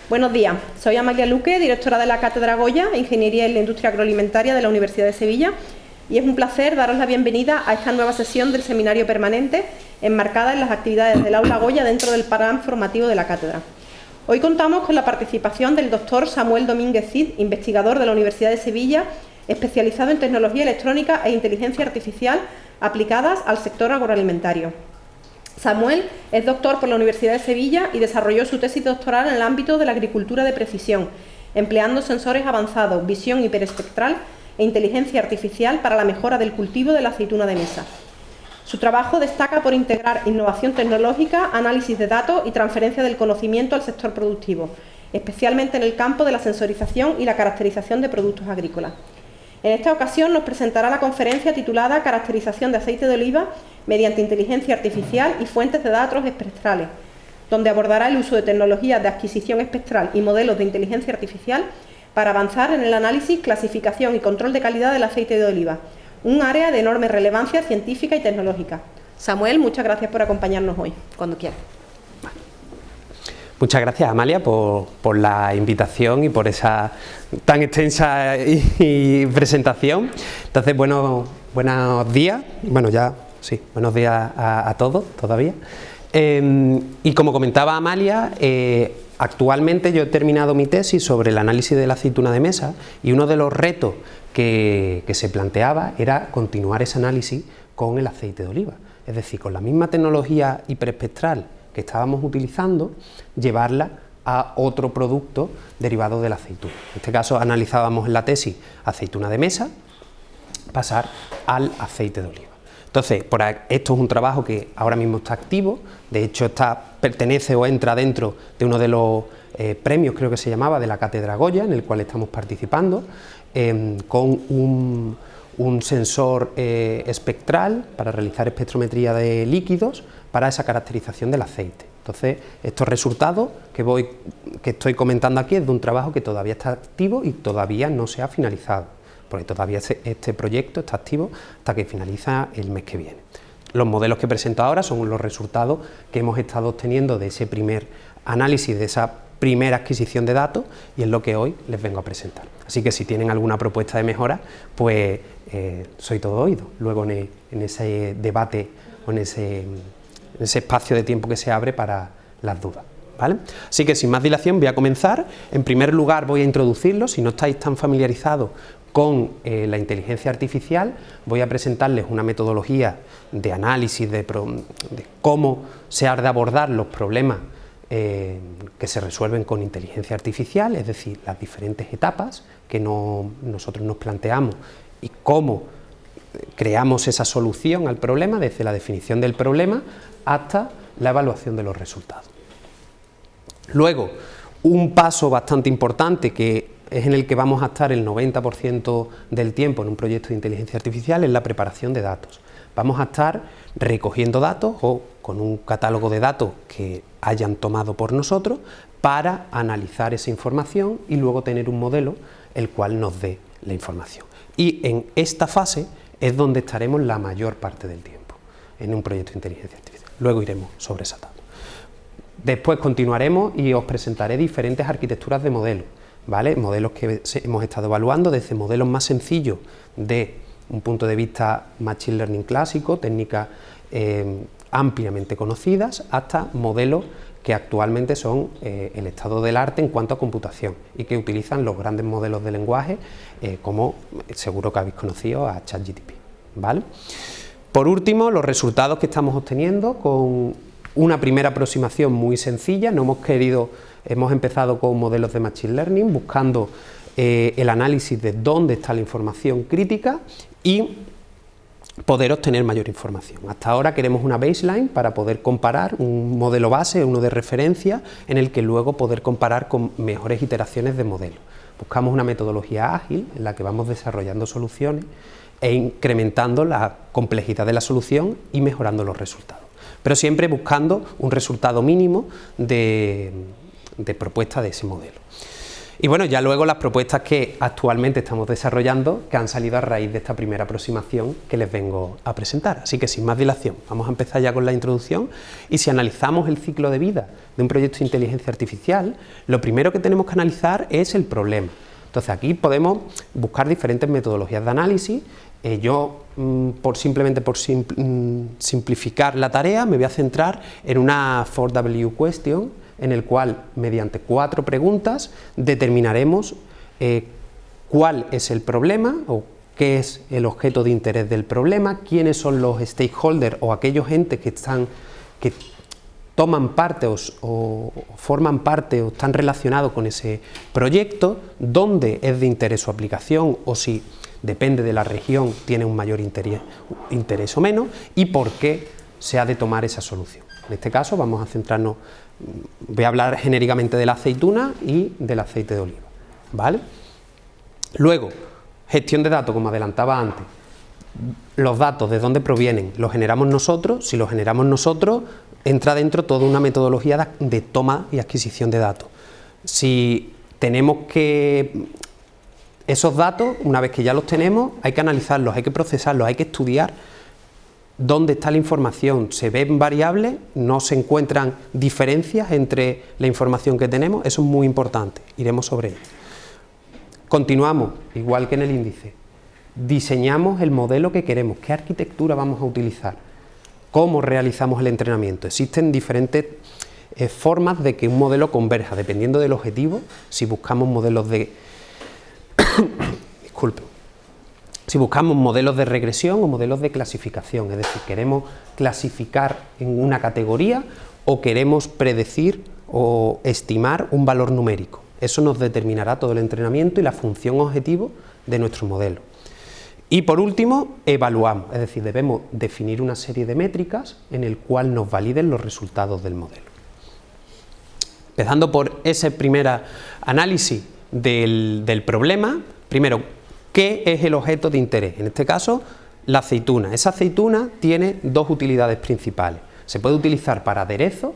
Buenos días, soy Amalia Luque, directora de la Cátedra Goya, Ingeniería en la Industria Agroalimentaria de la Universidad de Sevilla, y es un placer daros la bienvenida a esta nueva sesión del seminario permanente enmarcada en las actividades del Aula Goya dentro del plan formativo de la cátedra. Hoy contamos con la participación del doctor Samuel Domínguez Cid, investigador de la Universidad de Sevilla, especializado en tecnología electrónica e inteligencia artificial aplicadas al sector agroalimentario. Samuel es doctor por la Universidad de Sevilla y desarrolló su tesis doctoral en el ámbito de la agricultura de precisión, empleando sensores avanzados, visión hiperespectral e inteligencia artificial para la mejora del cultivo de la aceituna de mesa. Su trabajo destaca por integrar innovación tecnológica, análisis de datos y transferencia del conocimiento al sector productivo, especialmente en el campo de la sensorización y la caracterización de productos agrícolas. En esta ocasión nos presentará la conferencia titulada Caracterización de aceite de oliva mediante inteligencia artificial y fuentes de datos espectrales, donde abordará el uso de tecnologías de adquisición espectral y modelos de inteligencia artificial para avanzar en el análisis, clasificación y control de calidad del aceite de oliva, un área de enorme relevancia científica y tecnológica. Samuel, muchas gracias por acompañarnos hoy, cuando quieras. Muchas gracias, Amalia, por la invitación y por esa tan extensa y presentación. Entonces, buenos días, buenos días a todos todavía. Y como comentaba Amalia, actualmente yo he terminado mi tesis sobre el análisis de la aceituna de mesa y uno de los retos que se planteaba era continuar ese análisis con el aceite de oliva, es decir, con la misma tecnología hiperespectral que estábamos utilizando, llevarla a otro producto derivado de la aceituna. En este caso analizábamos en la tesis aceituna de mesa, pasar al aceite de oliva. Entonces, esto es un trabajo que ahora mismo está activo, de hecho pertenece o entra dentro de uno de los premios, creo que se llamaba, de la Cátedra Goya, en el cual estamos participando, con un sensor espectral para realizar espectrometría de líquidos para esa caracterización del aceite. Entonces, estos resultados que estoy comentando aquí es de un trabajo que todavía está activo y todavía no se ha finalizado, porque todavía este proyecto está activo hasta que finaliza el mes que viene. Los modelos que presento ahora son los resultados que hemos estado obteniendo de ese primer análisis, de esa primera adquisición de datos, y es lo que hoy les vengo a presentar. Así que si tienen alguna propuesta de mejora, pues soy todo oído. Luego en ese debate o en ese espacio de tiempo que se abre para las dudas, ¿vale? Así que sin más dilación voy a comenzar. En primer lugar voy a introducirlo, si no estáis tan familiarizados con la inteligencia artificial, voy a presentarles una metodología de análisis de cómo se ha de abordar los problemas que se resuelven con inteligencia artificial, es decir, las diferentes etapas que nosotros nos planteamos y cómo creamos esa solución al problema, desde la definición del problema hasta la evaluación de los resultados. Luego, un paso bastante importante que es en el que vamos a estar el 90% del tiempo en un proyecto de inteligencia artificial es la preparación de datos. Vamos a estar recogiendo datos o con un catálogo de datos que hayan tomado por nosotros para analizar esa información y luego tener un modelo el cual nos dé la información. Y en esta fase es donde estaremos la mayor parte del tiempo en un proyecto de inteligencia artificial. Luego iremos sobre esa tabla. Después continuaremos y os presentaré diferentes arquitecturas de modelos, ¿vale? Modelos que hemos estado evaluando, desde modelos más sencillos de un punto de vista Machine Learning clásico, técnicas ampliamente conocidas, hasta modelos que actualmente son el estado del arte en cuanto a computación y que utilizan los grandes modelos de lenguaje, como seguro que habéis conocido a ChatGPT, ¿vale? Por último, los resultados que estamos obteniendo con una primera aproximación muy sencilla. Hemos empezado con modelos de Machine Learning, buscando el análisis de dónde está la información crítica y poder obtener mayor información. Hasta ahora queremos una baseline para poder comparar, un modelo base, uno de referencia, en el que luego poder comparar con mejores iteraciones de modelo. Buscamos una metodología ágil en la que vamos desarrollando soluciones e incrementando la complejidad de la solución y mejorando los resultados, pero siempre buscando un resultado mínimo de propuesta de ese modelo. Y bueno, ya luego las propuestas que actualmente estamos desarrollando, que han salido a raíz de esta primera aproximación que les vengo a presentar. Así que sin más dilación, vamos a empezar ya con la introducción. Y si analizamos el ciclo de vida de un proyecto de inteligencia artificial, lo primero que tenemos que analizar es el problema. Entonces aquí podemos buscar diferentes metodologías de análisis. Simplemente por simplificar la tarea, me voy a centrar en una 4W question, en el cual, mediante 4 preguntas, determinaremos cuál es el problema o qué es el objeto de interés del problema, quiénes son los stakeholders o aquellos entes que toman parte o forman parte o están relacionados con ese proyecto, dónde es de interés su aplicación o si depende de la región, tiene un mayor interés o menos, y por qué se ha de tomar esa solución. En este caso vamos a centrarnos, voy a hablar genéricamente de la aceituna y del aceite de oliva, ¿vale? Luego, gestión de datos, como adelantaba antes. Los datos, ¿de dónde provienen? ¿Los generamos nosotros? Si los generamos nosotros, entra dentro toda una metodología de toma y adquisición de datos. Si tenemos que... Esos datos, una vez que ya los tenemos, hay que analizarlos, hay que procesarlos, hay que estudiar dónde está la información. Se ven variables, no se encuentran diferencias entre la información que tenemos, eso es muy importante, iremos sobre ello. Continuamos, igual que en el índice, diseñamos el modelo que queremos, qué arquitectura vamos a utilizar, cómo realizamos el entrenamiento. Existen diferentes formas de que un modelo converja, dependiendo del objetivo. Si buscamos modelos de Si buscamos modelos de regresión o modelos de clasificación, es decir, queremos clasificar en una categoría o queremos predecir o estimar un valor numérico. Eso nos determinará todo el entrenamiento y la función objetivo de nuestro modelo. Y por último, evaluamos, es decir, debemos definir una serie de métricas en el cual nos validen los resultados del modelo. Empezando por ese primer análisis del problema, primero, ¿qué es el objeto de interés? En este caso, la aceituna. Esa aceituna tiene 2 utilidades principales. Se puede utilizar para aderezo,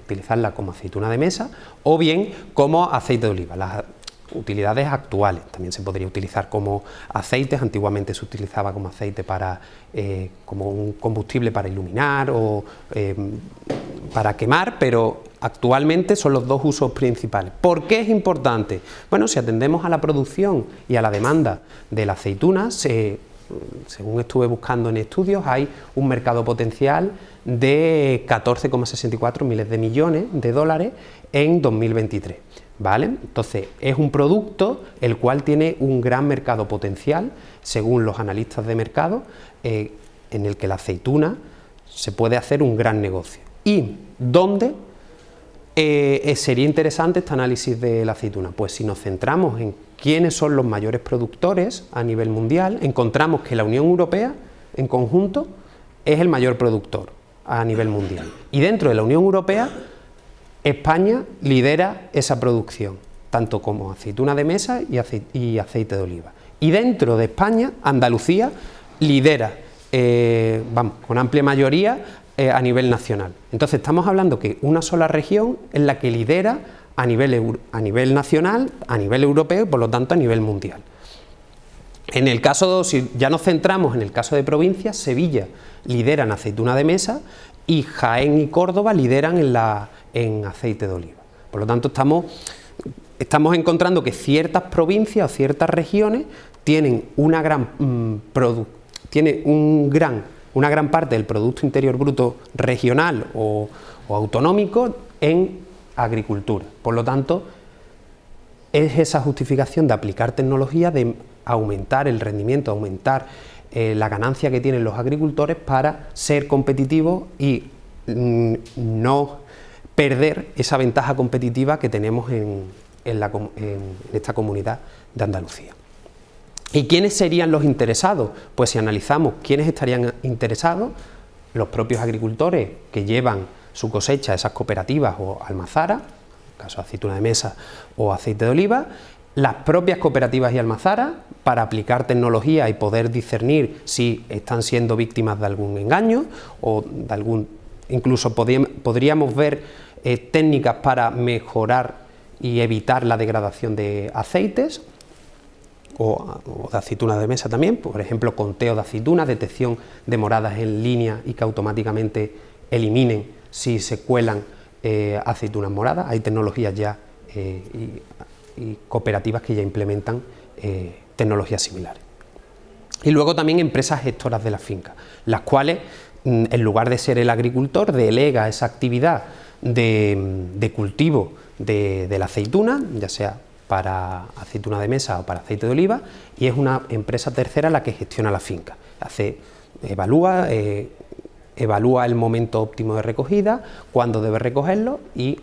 utilizarla como aceituna de mesa, o bien como aceite de oliva. Las utilidades actuales, también se podría utilizar como aceites, antiguamente se utilizaba como aceite como un combustible para iluminar o para quemar, pero actualmente son los 2 usos principales. ¿Por qué es importante? Bueno, si atendemos a la producción y a la demanda de la aceituna, según estuve buscando en estudios, hay un mercado potencial de 14,64 miles de millones de dólares en 2023. ¿Vale? Entonces, es un producto el cual tiene un gran mercado potencial, según los analistas de mercado, en el que la aceituna se puede hacer un gran negocio. ¿Y dónde sería interesante este análisis de la aceituna? Pues si nos centramos en quiénes son los mayores productores a nivel mundial, encontramos que la Unión Europea, en conjunto, es el mayor productor a nivel mundial. Y dentro de la Unión Europea, España lidera esa producción, tanto como aceituna de mesa y aceite de oliva. Y dentro de España, Andalucía lidera, con amplia mayoría, a nivel nacional. Entonces estamos hablando que una sola región es la que lidera a nivel nacional, a nivel europeo y por lo tanto a nivel mundial. En el caso, si ya nos centramos en el caso de provincias, Sevilla lidera en aceituna de mesa y Jaén y Córdoba lideran en aceite de oliva. Por lo tanto, estamos encontrando que ciertas provincias o ciertas regiones tienen una gran parte del Producto Interior Bruto regional o autonómico en agricultura. Por lo tanto, es esa justificación de aplicar tecnología, de aumentar el rendimiento, aumentar la ganancia que tienen los agricultores para ser competitivos y no perder esa ventaja competitiva que tenemos en esta comunidad de Andalucía. ¿Y quiénes serían los interesados? Pues si analizamos quiénes estarían interesados, los propios agricultores que llevan su cosecha a esas cooperativas o almazaras, en el caso de aceituna de mesa o aceite de oliva, las propias cooperativas y almazaras para aplicar tecnología y poder discernir si están siendo víctimas de algún engaño o de algún... Incluso podríamos ver técnicas para mejorar y evitar la degradación de aceites o de aceitunas de mesa también, por ejemplo, conteo de aceitunas, detección de moradas en línea y que automáticamente eliminen si se cuelan aceitunas moradas. Hay tecnologías ya y cooperativas que ya implementan tecnologías similares. Y luego también empresas gestoras de la finca, las cuales, en lugar de ser el agricultor, delega esa actividad de cultivo de la aceituna, ya sea para aceituna de mesa o para aceite de oliva, y es una empresa tercera la que gestiona la finca. Evalúa el momento óptimo de recogida, cuándo debe recogerlo, y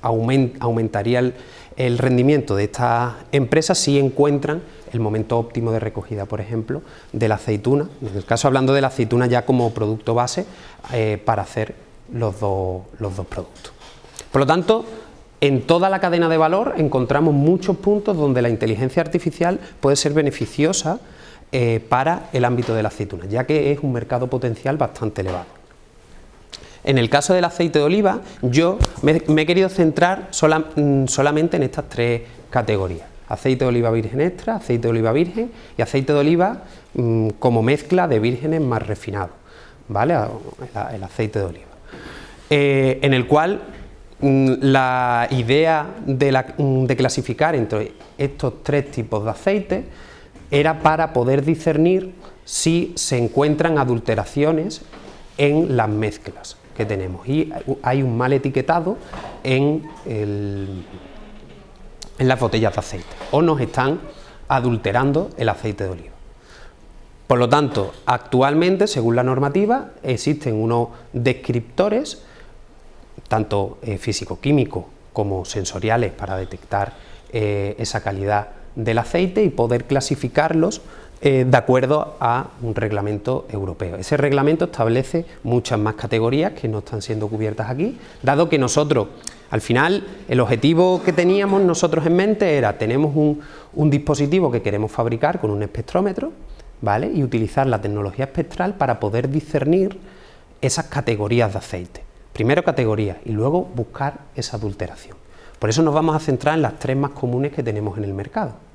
aumentaría el rendimiento de estas empresas si encuentran el momento óptimo de recogida, por ejemplo, de la aceituna, en el caso hablando de la aceituna ya como producto base para hacer los dos productos. Por lo tanto, en toda la cadena de valor encontramos muchos puntos donde la inteligencia artificial puede ser beneficiosa para el ámbito de la aceituna, ya que es un mercado potencial bastante elevado. En el caso del aceite de oliva, yo me he querido centrar solamente en estas tres categorías: aceite de oliva virgen extra, aceite de oliva virgen y aceite de oliva como mezcla de vírgenes más refinados, ¿vale? El aceite de oliva. En el cual la idea de clasificar entre estos tres tipos de aceite era para poder discernir si se encuentran adulteraciones en las mezclas que tenemos, y hay un mal etiquetado en las botellas de aceite, o nos están adulterando el aceite de oliva. Por lo tanto, actualmente, según la normativa, existen unos descriptores, tanto físico-químicos como sensoriales, para detectar esa calidad del aceite y poder clasificarlos de acuerdo a un reglamento europeo. Ese reglamento establece muchas más categorías que no están siendo cubiertas aquí, dado que nosotros, al final, el objetivo que teníamos nosotros en mente era: tenemos un dispositivo que queremos fabricar con un espectrómetro, ¿vale?, y utilizar la tecnología espectral para poder discernir esas categorías de aceite. Primero categorías y luego buscar esa adulteración. Por eso nos vamos a centrar en las tres más comunes que tenemos en el mercado.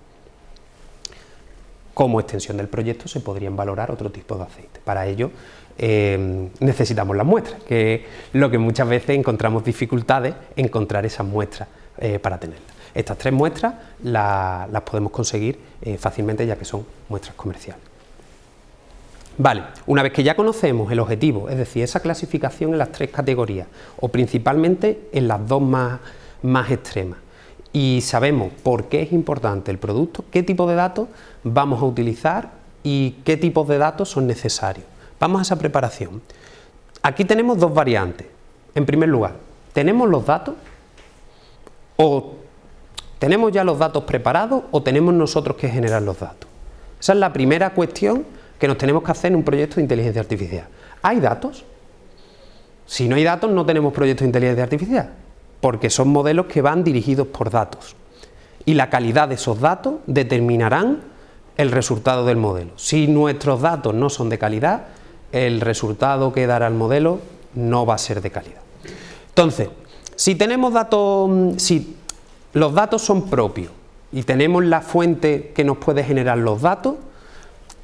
Como extensión del proyecto se podrían valorar otro tipo de aceite. Para ello necesitamos las muestras, que es lo que muchas veces encontramos dificultades, encontrar esas muestras para tenerlas. Estas tres muestras las podemos conseguir fácilmente, ya que son muestras comerciales. Vale, una vez que ya conocemos el objetivo, es decir, esa clasificación en las tres categorías, o principalmente en las dos más extremas, y sabemos por qué es importante el producto, qué tipo de datos vamos a utilizar y qué tipos de datos son necesarios. Vamos a esa preparación. Aquí tenemos dos variantes. En primer lugar, ¿tenemos los datos? ¿O tenemos ya los datos preparados o tenemos nosotros que generar los datos? Esa es la primera cuestión que nos tenemos que hacer en un proyecto de inteligencia artificial. ¿Hay datos? Si no hay datos, no tenemos proyectos de inteligencia artificial, porque son modelos que van dirigidos por datos, y la calidad de esos datos determinarán el resultado del modelo. Si nuestros datos no son de calidad, el resultado que dará el modelo no va a ser de calidad. Entonces, si tenemos datos, si los datos son propios y tenemos la fuente que nos puede generar los datos,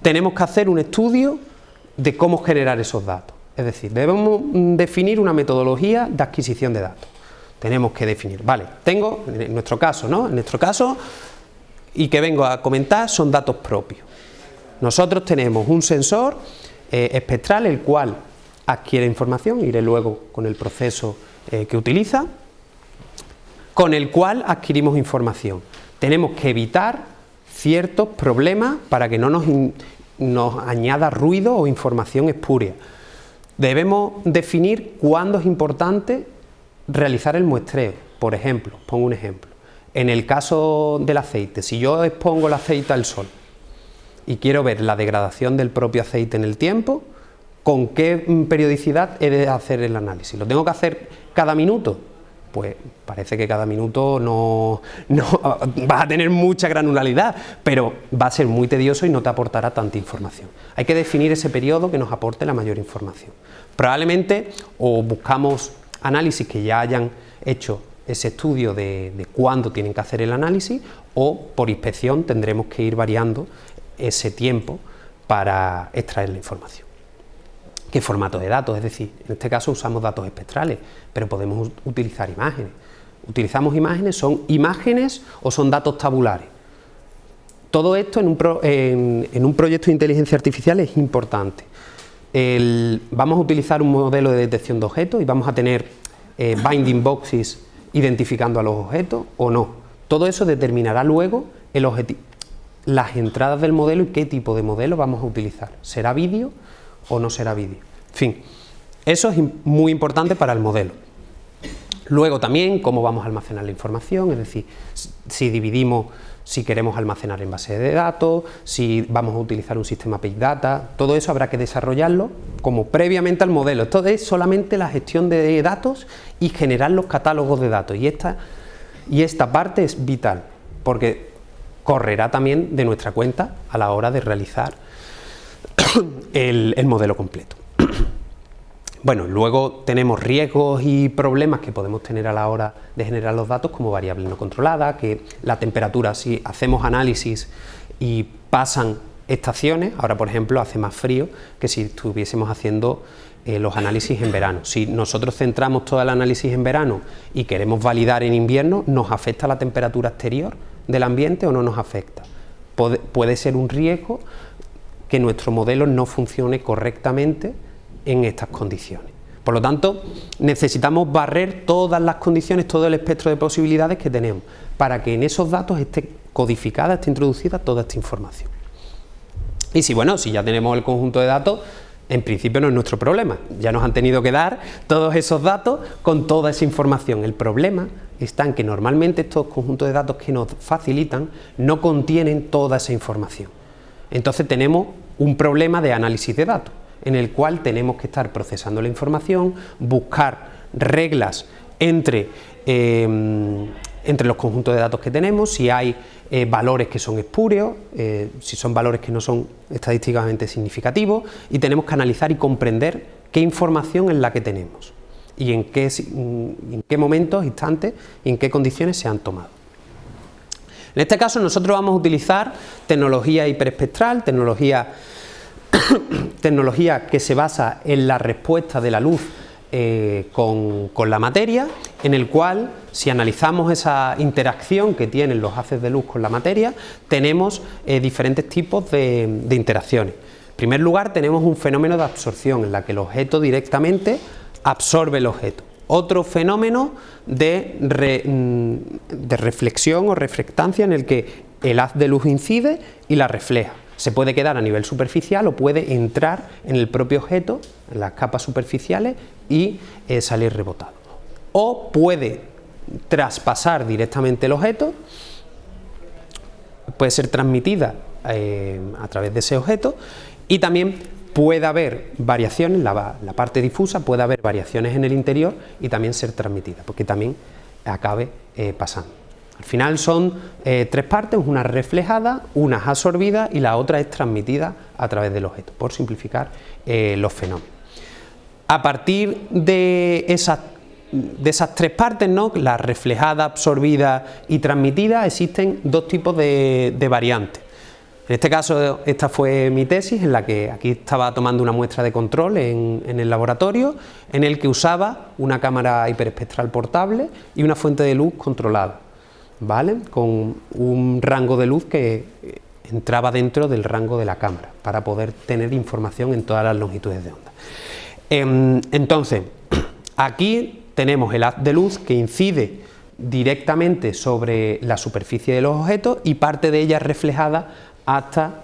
tenemos que hacer un estudio de cómo generar esos datos. Es decir, debemos definir una metodología de adquisición de datos. Tenemos que definir, vale, tengo, en nuestro caso, ¿no? En nuestro caso, y que vengo a comentar, son datos propios. Nosotros tenemos un sensor espectral, el cual adquiere información, iré luego con el proceso que utiliza, con el cual adquirimos información. Tenemos que evitar ciertos problemas para que no nos añada ruido o información espuria. Debemos definir cuándo es importante realizar el muestreo. Por ejemplo, pongo un ejemplo. En el caso del aceite, si yo expongo el aceite al sol y quiero ver la degradación del propio aceite en el tiempo, ¿con qué periodicidad he de hacer el análisis? ¿Lo tengo que hacer cada minuto? Pues parece que cada minuto no vas a tener mucha granularidad, pero va a ser muy tedioso y no te aportará tanta información. Hay que definir ese periodo que nos aporte la mayor información. Probablemente o buscamos análisis que ya hayan hecho ese estudio de cuándo tienen que hacer el análisis, o por inspección tendremos que ir variando ese tiempo para extraer la información. ¿Qué formato de datos? Es decir, en este caso usamos datos espectrales, pero podemos utilizar imágenes. ¿Utilizamos imágenes? ¿Son imágenes o son datos tabulares? Todo esto en un proyecto de inteligencia artificial es importante. Vamos a utilizar un modelo de detección de objetos y vamos a tener binding boxes identificando a los objetos o no. Todo eso determinará luego las entradas del modelo y qué tipo de modelo vamos a utilizar. ¿Será vídeo o no será vídeo? En fin, eso es muy importante para el modelo. Luego también cómo vamos a almacenar la información, es decir, si dividimos, si queremos almacenar en base de datos, si vamos a utilizar un sistema Big Data, todo eso habrá que desarrollarlo como previamente al modelo. Esto es solamente la gestión de datos y generar los catálogos de datos, y esta parte es vital, porque correrá también de nuestra cuenta a la hora de realizar el modelo completo. Bueno, luego tenemos riesgos y problemas que podemos tener a la hora de generar los datos, como variables no controladas, que la temperatura, si hacemos análisis y pasan estaciones, ahora por ejemplo hace más frío que si estuviésemos haciendo los análisis en verano. Si nosotros centramos todo el análisis en verano y queremos validar en invierno, ¿nos afecta la temperatura exterior del ambiente o no nos afecta? Puede ser un riesgo que nuestro modelo no funcione correctamente en estas condiciones. Por lo tanto, necesitamos barrer todas las condiciones, todo el espectro de posibilidades que tenemos, para que en esos datos esté codificada, esté introducida toda esta información. Y si ya tenemos el conjunto de datos, en principio no es nuestro problema, ya nos han tenido que dar todos esos datos con toda esa información. El problema está en que normalmente estos conjuntos de datos que nos facilitan no contienen toda esa información. Entonces tenemos un problema de análisis de datos, en el cual tenemos que estar procesando la información, buscar reglas entre los conjuntos de datos que tenemos, si hay valores que son espurios, si son valores que no son estadísticamente significativos, y tenemos que analizar y comprender qué información es la que tenemos y en qué momentos, instantes y en qué condiciones se han tomado. En este caso nosotros vamos a utilizar tecnología hiperespectral, tecnología que se basa en la respuesta de la luz con la materia, en el cual, si analizamos esa interacción que tienen los haces de luz con la materia, tenemos diferentes tipos de interacciones. En primer lugar, tenemos un fenómeno de absorción, en la que el objeto directamente absorbe el objeto. Otro fenómeno de reflexión o reflectancia, en el que el haz de luz incide y la refleja. Se puede quedar a nivel superficial o puede entrar en el propio objeto, en las capas superficiales, y salir rebotado. O puede traspasar directamente el objeto, puede ser transmitida a través de ese objeto, y también puede haber variaciones, la parte difusa, puede haber variaciones en el interior y también ser transmitida, porque también acabe pasando. Al final son tres partes, una reflejada, una absorbida y la otra es transmitida a través del objeto, por simplificar los fenómenos. A partir de esas tres partes, ¿no?, la reflejada, absorbida y transmitida, existen dos tipos de variantes. En este caso, esta fue mi tesis, en la que aquí estaba tomando una muestra de control en el laboratorio, en el que usaba una cámara hiperespectral portable y una fuente de luz controlada, ¿vale?, con un rango de luz que entraba dentro del rango de la cámara para poder tener información en todas las longitudes de onda. Entonces, aquí tenemos el haz de luz que incide directamente sobre la superficie de los objetos y parte de ella es reflejada hasta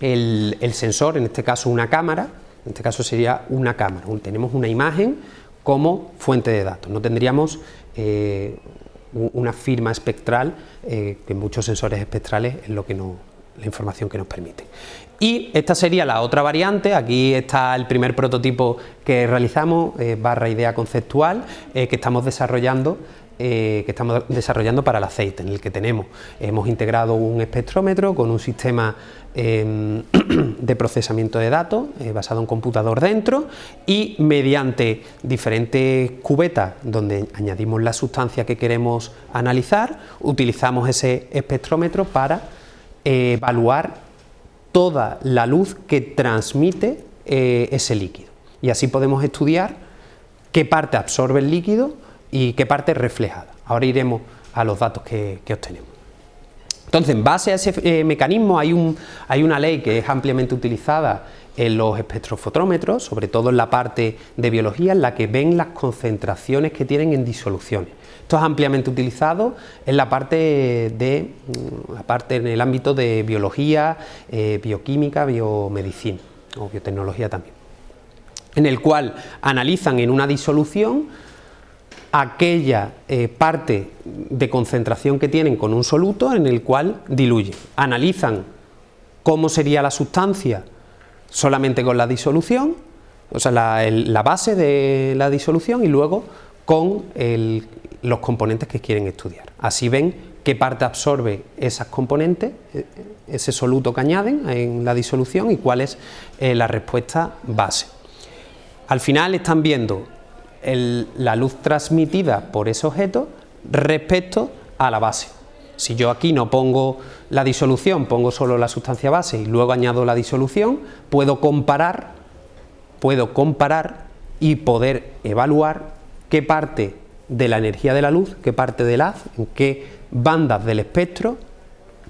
el sensor, en este caso una cámara, en este caso sería una cámara, tenemos una imagen como fuente de datos, no tendríamos una firma espectral, que muchos sensores espectrales es lo que la información que nos permite. Y esta sería la otra variante. Aquí está el primer prototipo que realizamos, barra idea conceptual, que estamos desarrollando que estamos desarrollando para el aceite, en el que hemos integrado un espectrómetro con un sistema de procesamiento de datos basado en computador dentro, y mediante diferentes cubetas donde añadimos la sustancia que queremos analizar, utilizamos ese espectrómetro para evaluar toda la luz que transmite ese líquido, y así podemos estudiar qué parte absorbe el líquido y qué parte es reflejada. Ahora iremos a los datos que obtenemos. Entonces, en base a ese mecanismo hay una ley que es ampliamente utilizada en los espectrofotrómetros, sobre todo en la parte de biología, en la que ven las concentraciones que tienen en disoluciones. Esto es ampliamente utilizado en la parte en el ámbito de biología, bioquímica, biomedicina o biotecnología también, en el cual analizan en una disolución aquella parte de concentración que tienen con un soluto en el cual diluyen. Analizan cómo sería la sustancia solamente con la disolución, o sea, la base de la disolución, y luego con los componentes que quieren estudiar. Así ven qué parte absorbe esas componentes, ese soluto que añaden en la disolución, y cuál es la respuesta base. Al final están viendo la luz transmitida por ese objeto respecto a la base. Si yo aquí no pongo la disolución, pongo solo la sustancia base y luego añado la disolución, puedo comparar y poder evaluar qué parte de la energía de la luz, qué parte del haz, en qué bandas del espectro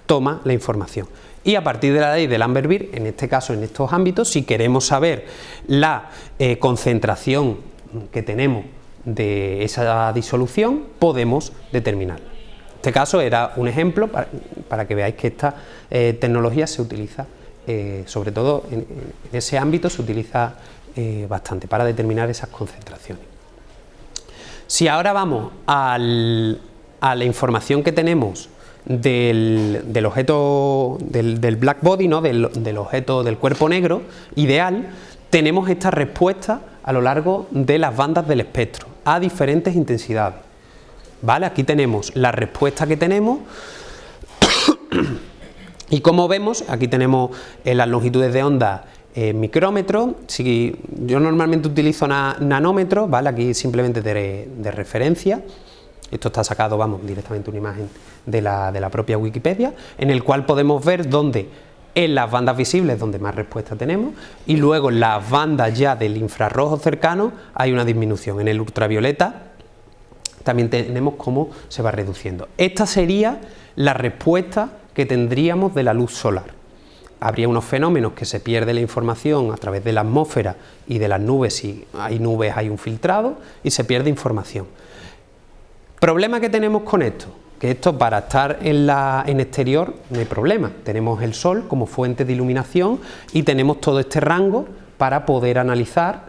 toma la información. Y a partir de la ley de Lambert-Beer, en este caso, en estos ámbitos, si queremos saber la concentración que tenemos de esa disolución, podemos determinarla. En este caso era un ejemplo para que veáis que esta tecnología se utiliza, sobre todo en ese ámbito se utiliza bastante para determinar esas concentraciones. Si ahora vamos a la información que tenemos del objeto, del black body, ¿no? del objeto del cuerpo negro ideal, tenemos esta respuesta a lo largo de las bandas del espectro a diferentes intensidades. ¿Vale? Aquí tenemos la respuesta que tenemos y como vemos, aquí tenemos las longitudes de onda micrómetros. Si yo normalmente utilizo nanómetros, ¿vale? Aquí simplemente de referencia. Esto está sacado, vamos, directamente una imagen de la propia Wikipedia, en el cual podemos ver dónde en las bandas visibles donde más respuesta tenemos, y luego en las bandas ya del infrarrojo cercano hay una disminución. En el ultravioleta también tenemos cómo se va reduciendo. Esta sería la respuesta que tendríamos de la luz solar. Habría unos fenómenos que se pierde la información a través de la atmósfera y de las nubes. Si hay nubes hay un filtrado y se pierde información. ¿Problema que tenemos con esto? Que esto, para estar en exterior no hay problema, tenemos el sol como fuente de iluminación y tenemos todo este rango para poder analizar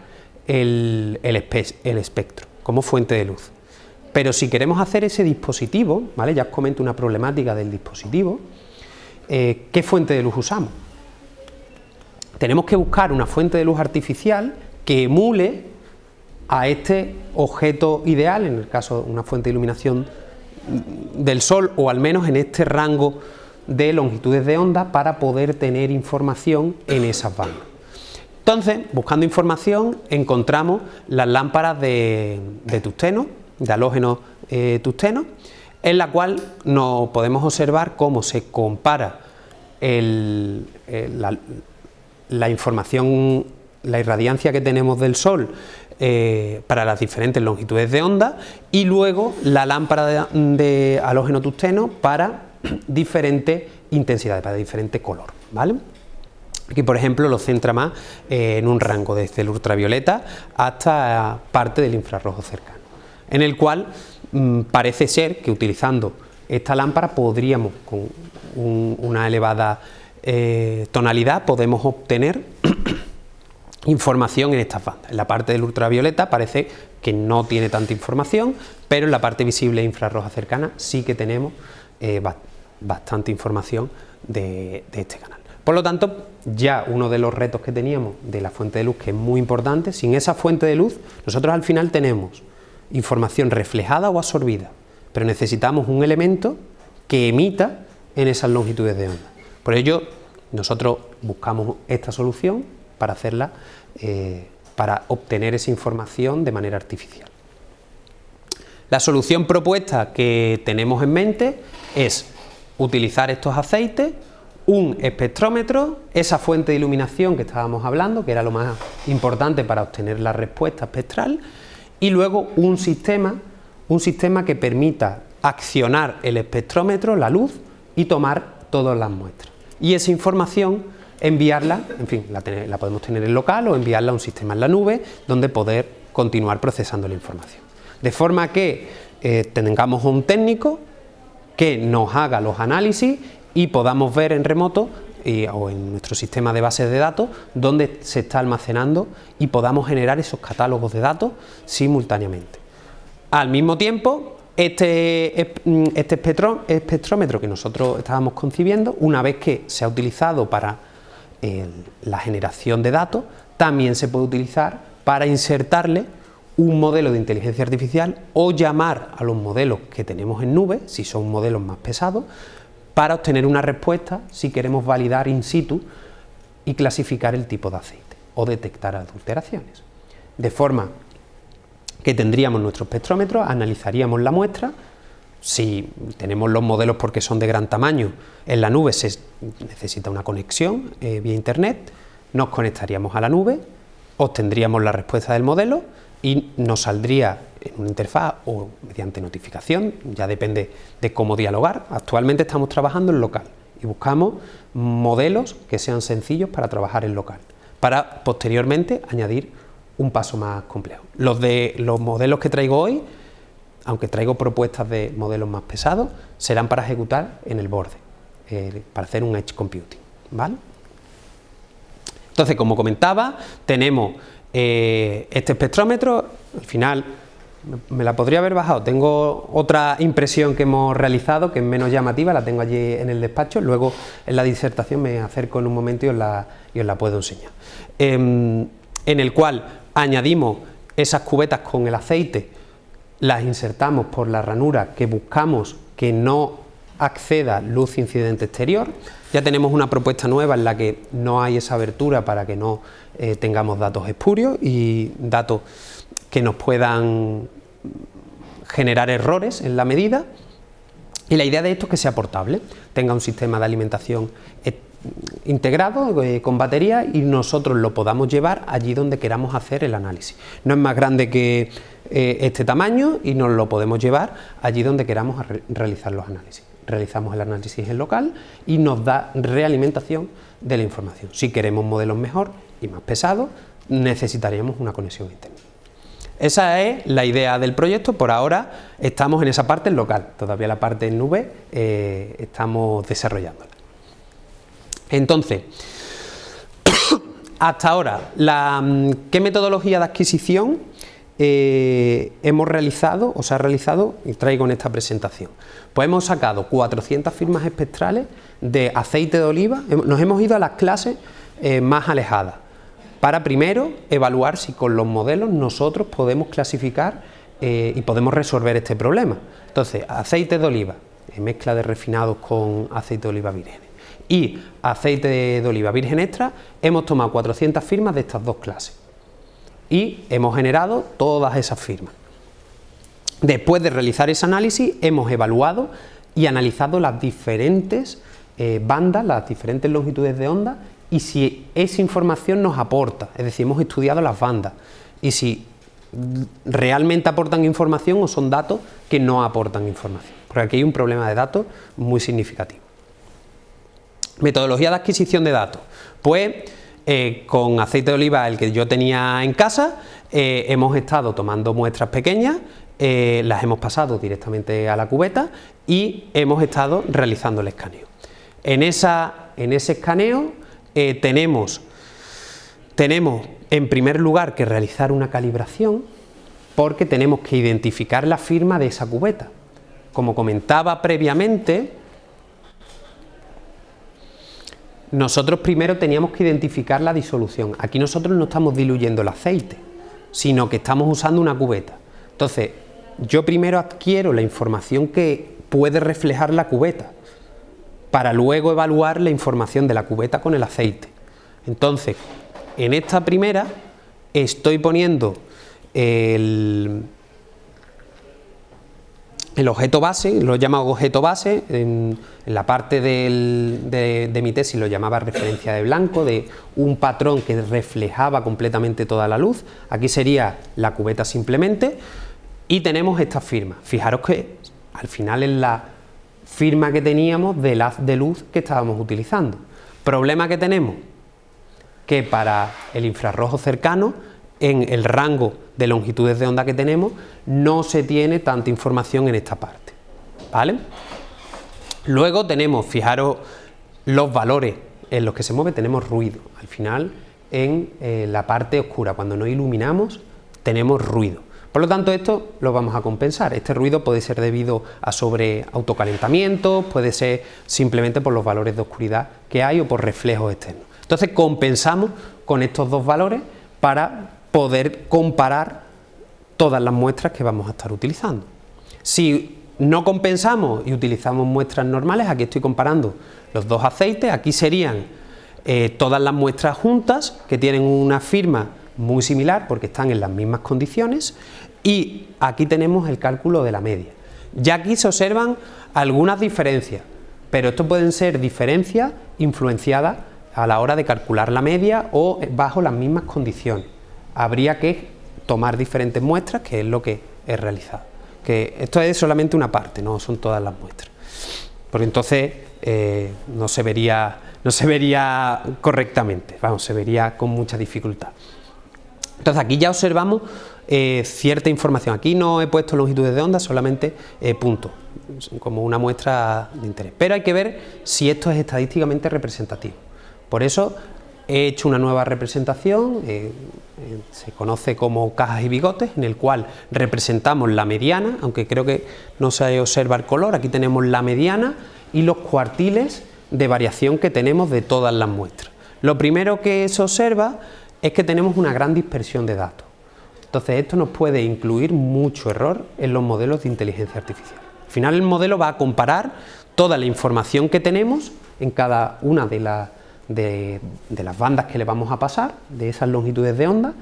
el espectro como fuente de luz. Pero si queremos hacer ese dispositivo, ¿vale? Ya os comento una problemática del dispositivo, ¿qué fuente de luz usamos? Tenemos que buscar una fuente de luz artificial que emule a este objeto ideal, en el caso de una fuente de iluminación del Sol, o al menos en este rango de longitudes de onda, para poder tener información en esas bandas. Entonces, buscando información, encontramos las lámparas de tungsteno, de halógeno tungsteno, en la cual nos podemos observar cómo se compara la información, la irradiancia que tenemos del Sol para las diferentes longitudes de onda, y luego la lámpara de halógeno tungsteno para diferentes intensidades, para diferente color, ¿vale? Aquí, por ejemplo, lo centra más en un rango desde el ultravioleta hasta parte del infrarrojo cercano, en el cual parece ser que utilizando esta lámpara podríamos, con una elevada tonalidad, podemos obtener información en estas bandas. En la parte del ultravioleta parece que no tiene tanta información, pero en la parte visible e infrarroja cercana sí que tenemos bastante información de este canal. Por lo tanto, ya uno de los retos que teníamos de la fuente de luz, que es muy importante, sin esa fuente de luz nosotros al final tenemos información reflejada o absorbida. pero necesitamos un elemento que emita en esas longitudes de onda. Por ello, nosotros buscamos esta solución para hacerla, para obtener esa información de manera artificial. La solución propuesta que tenemos en mente es utilizar estos aceites, un espectrómetro, esa fuente de iluminación que estábamos hablando, que era lo más importante para obtener la respuesta espectral, y luego un sistema que permita accionar el espectrómetro, la luz, y tomar todas las muestras. Y esa información enviarla, en fin, la podemos tener en local o enviarla a un sistema en la nube donde poder continuar procesando la información. De forma que tengamos un técnico que nos haga los análisis y podamos ver en remoto o en nuestro sistema de bases de datos dónde se está almacenando y podamos generar esos catálogos de datos simultáneamente. Al mismo tiempo, este espectrómetro que nosotros estábamos concibiendo, una vez que se ha utilizado para la generación de datos, también se puede utilizar para insertarle un modelo de inteligencia artificial o llamar a los modelos que tenemos en nube, si son modelos más pesados, para obtener una respuesta si queremos validar in situ y clasificar el tipo de aceite o detectar adulteraciones. De forma que tendríamos nuestro espectrómetro, analizaríamos la muestra, si tenemos los modelos porque son de gran tamaño, en la nube se necesita una conexión vía internet, nos conectaríamos a la nube, obtendríamos la respuesta del modelo y nos saldría en una interfaz o mediante notificación, ya depende de cómo dialogar. Actualmente estamos trabajando en local y buscamos modelos que sean sencillos para trabajar en local, para posteriormente añadir un paso más complejo. Los modelos que traigo hoy, aunque traigo propuestas de modelos más pesados, serán para ejecutar en el borde, para hacer un edge computing, ¿vale? Entonces, como comentaba, tenemos este espectrómetro. Al final me la podría haber bajado, tengo otra impresión que hemos realizado que es menos llamativa, la tengo allí en el despacho, luego en la disertación me acerco en un momento y os la puedo enseñar, en el cual añadimos esas cubetas con el aceite, las insertamos por la ranura que buscamos que no acceda luz incidente exterior. Ya tenemos una propuesta nueva en la que no hay esa abertura para que no tengamos datos espurios y datos que nos puedan generar errores en la medida, y la idea de esto es que sea portable, tenga un sistema de alimentación integrado con batería y nosotros lo podamos llevar allí donde queramos hacer el análisis. No es más grande que este tamaño y nos lo podemos llevar allí donde queramos realizar los análisis. Realizamos el análisis en local y nos da realimentación de la información. Si queremos modelos mejor y más pesados, necesitaríamos una conexión interna. Esa es la idea del proyecto. Por ahora estamos en esa parte en local, todavía la parte en nube estamos desarrollándola. Entonces, hasta ahora, ¿qué metodología de adquisición hemos realizado o se ha realizado y traigo en esta presentación? Pues hemos sacado 400 firmas espectrales de aceite de oliva, nos hemos ido a las clases más alejadas, para primero evaluar si con los modelos nosotros podemos clasificar y podemos resolver este problema. Entonces, aceite de oliva, mezcla de refinados con aceite de oliva virgen y aceite de oliva virgen extra, hemos tomado 400 firmas de estas dos clases y hemos generado todas esas firmas. Después de realizar ese análisis, hemos evaluado y analizado las diferentes bandas, las diferentes longitudes de onda y si esa información nos aporta, es decir, hemos estudiado las bandas y si realmente aportan información o son datos que no aportan información, porque aquí hay un problema de datos muy significativo. Metodología de adquisición de datos, pues con aceite de oliva, el que yo tenía en casa, hemos estado tomando muestras pequeñas, las hemos pasado directamente a la cubeta y hemos estado realizando el escaneo. En ese escaneo tenemos en primer lugar que realizar una calibración porque tenemos que identificar la firma de esa cubeta. Como comentaba previamente, nosotros primero teníamos que identificar la disolución. Aquí nosotros no estamos diluyendo el aceite, sino que estamos usando una cubeta. Entonces, yo primero adquiero la información que puede reflejar la cubeta, para luego evaluar la información de la cubeta con el aceite. Entonces, en esta primera estoy poniendo el objeto base, lo he llamado objeto base, en la parte de mi tesis lo llamaba referencia de blanco, de un patrón que reflejaba completamente toda la luz. Aquí sería la cubeta simplemente, y tenemos esta firma. Fijaros que al final es la firma que teníamos del haz de luz que estábamos utilizando. ¿Problema que tenemos? Que para el infrarrojo cercano, en el rango de longitudes de onda que tenemos, no se tiene tanta información en esta parte, ¿vale? Luego tenemos, fijaros, los valores en los que se mueve, tenemos ruido. Al final, en la parte oscura, cuando no iluminamos, tenemos ruido. Por lo tanto, esto lo vamos a compensar. Este ruido puede ser debido a autocalentamiento, puede ser simplemente por los valores de oscuridad que hay o por reflejos externos. Entonces, compensamos con estos dos valores para poder comparar todas las muestras que vamos a estar utilizando. Si no compensamos y utilizamos muestras normales, aquí estoy comparando los dos aceites, aquí serían todas las muestras juntas que tienen una firma muy similar porque están en las mismas condiciones, y aquí tenemos el cálculo de la media. Ya aquí se observan algunas diferencias, pero esto pueden ser diferencias influenciadas a la hora de calcular la media o bajo las mismas condiciones. Habría que tomar diferentes muestras, que es lo que he realizado. Que esto es solamente una parte, no son todas las muestras, porque entonces no se vería correctamente, vamos, se vería con mucha dificultad. Entonces aquí ya observamos cierta información. Aquí no he puesto longitudes de onda, solamente puntos, como una muestra de interés. Pero hay que ver si esto es estadísticamente representativo. Por eso he hecho una nueva representación, se conoce como cajas y bigotes, en el cual representamos la mediana, aunque creo que no se observa el color. Aquí tenemos la mediana y los cuartiles de variación que tenemos de todas las muestras. Lo primero que se observa es que tenemos una gran dispersión de datos. Entonces esto nos puede incluir mucho error en los modelos de inteligencia artificial. Al final el modelo va a comparar toda la información que tenemos en cada una de las bandas que le vamos a pasar, de esas longitudes de onda,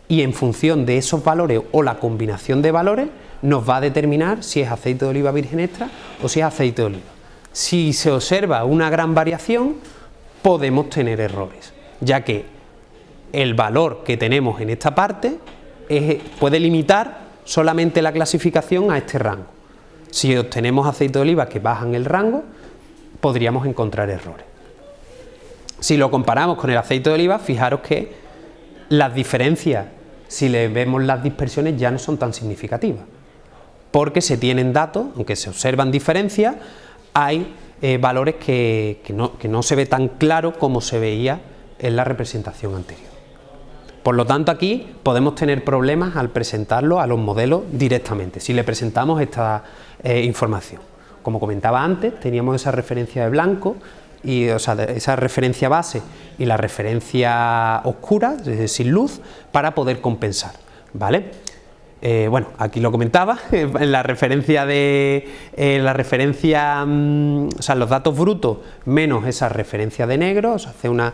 y en función de esos valores o la combinación de valores nos va a determinar si es aceite de oliva virgen extra o si es aceite de oliva. Si se observa una gran variación, podemos tener errores, ya que el valor que tenemos en esta parte puede limitar solamente la clasificación a este rango. Si obtenemos aceite de oliva que bajan el rango, podríamos encontrar errores. Si lo comparamos con el aceite de oliva, fijaros que las diferencias, si le vemos las dispersiones, ya no son tan significativas, porque se tienen datos, aunque se observan diferencias, hay valores que no se ve tan claro como se veía en la representación anterior. Por lo tanto, aquí podemos tener problemas al presentarlo a los modelos directamente, si le presentamos esta información. Como comentaba antes, teníamos esa referencia de blanco, esa referencia base y la referencia oscura, sin luz, para poder compensar, ¿vale? Bueno, aquí lo comentaba, en la referencia los datos brutos menos esa referencia de negro, hace una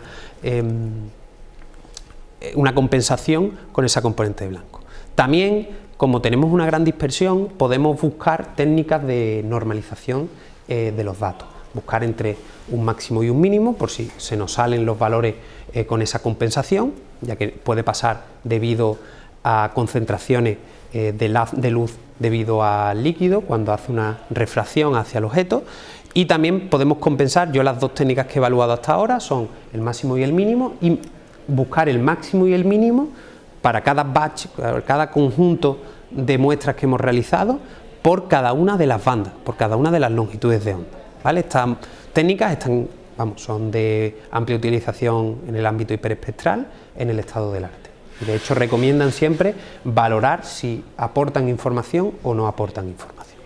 compensación con esa componente de blanco. También, como tenemos una gran dispersión, podemos buscar técnicas de normalización de los datos, buscar entre un máximo y un mínimo, por si se nos salen los valores con esa compensación, ya que puede pasar debido a concentraciones de luz debido al líquido cuando hace una refracción hacia el objeto. Y también podemos compensar, yo las dos técnicas que he evaluado hasta ahora son el máximo y el mínimo, y buscar el máximo y el mínimo para cada batch, cada conjunto de muestras que hemos realizado, por cada una de las bandas, por cada una de las longitudes de onda, ¿vale? Estas técnicas son de amplia utilización en el ámbito hiperespectral en el estado del arte. De hecho, recomiendan siempre valorar si aportan información o no aportan información.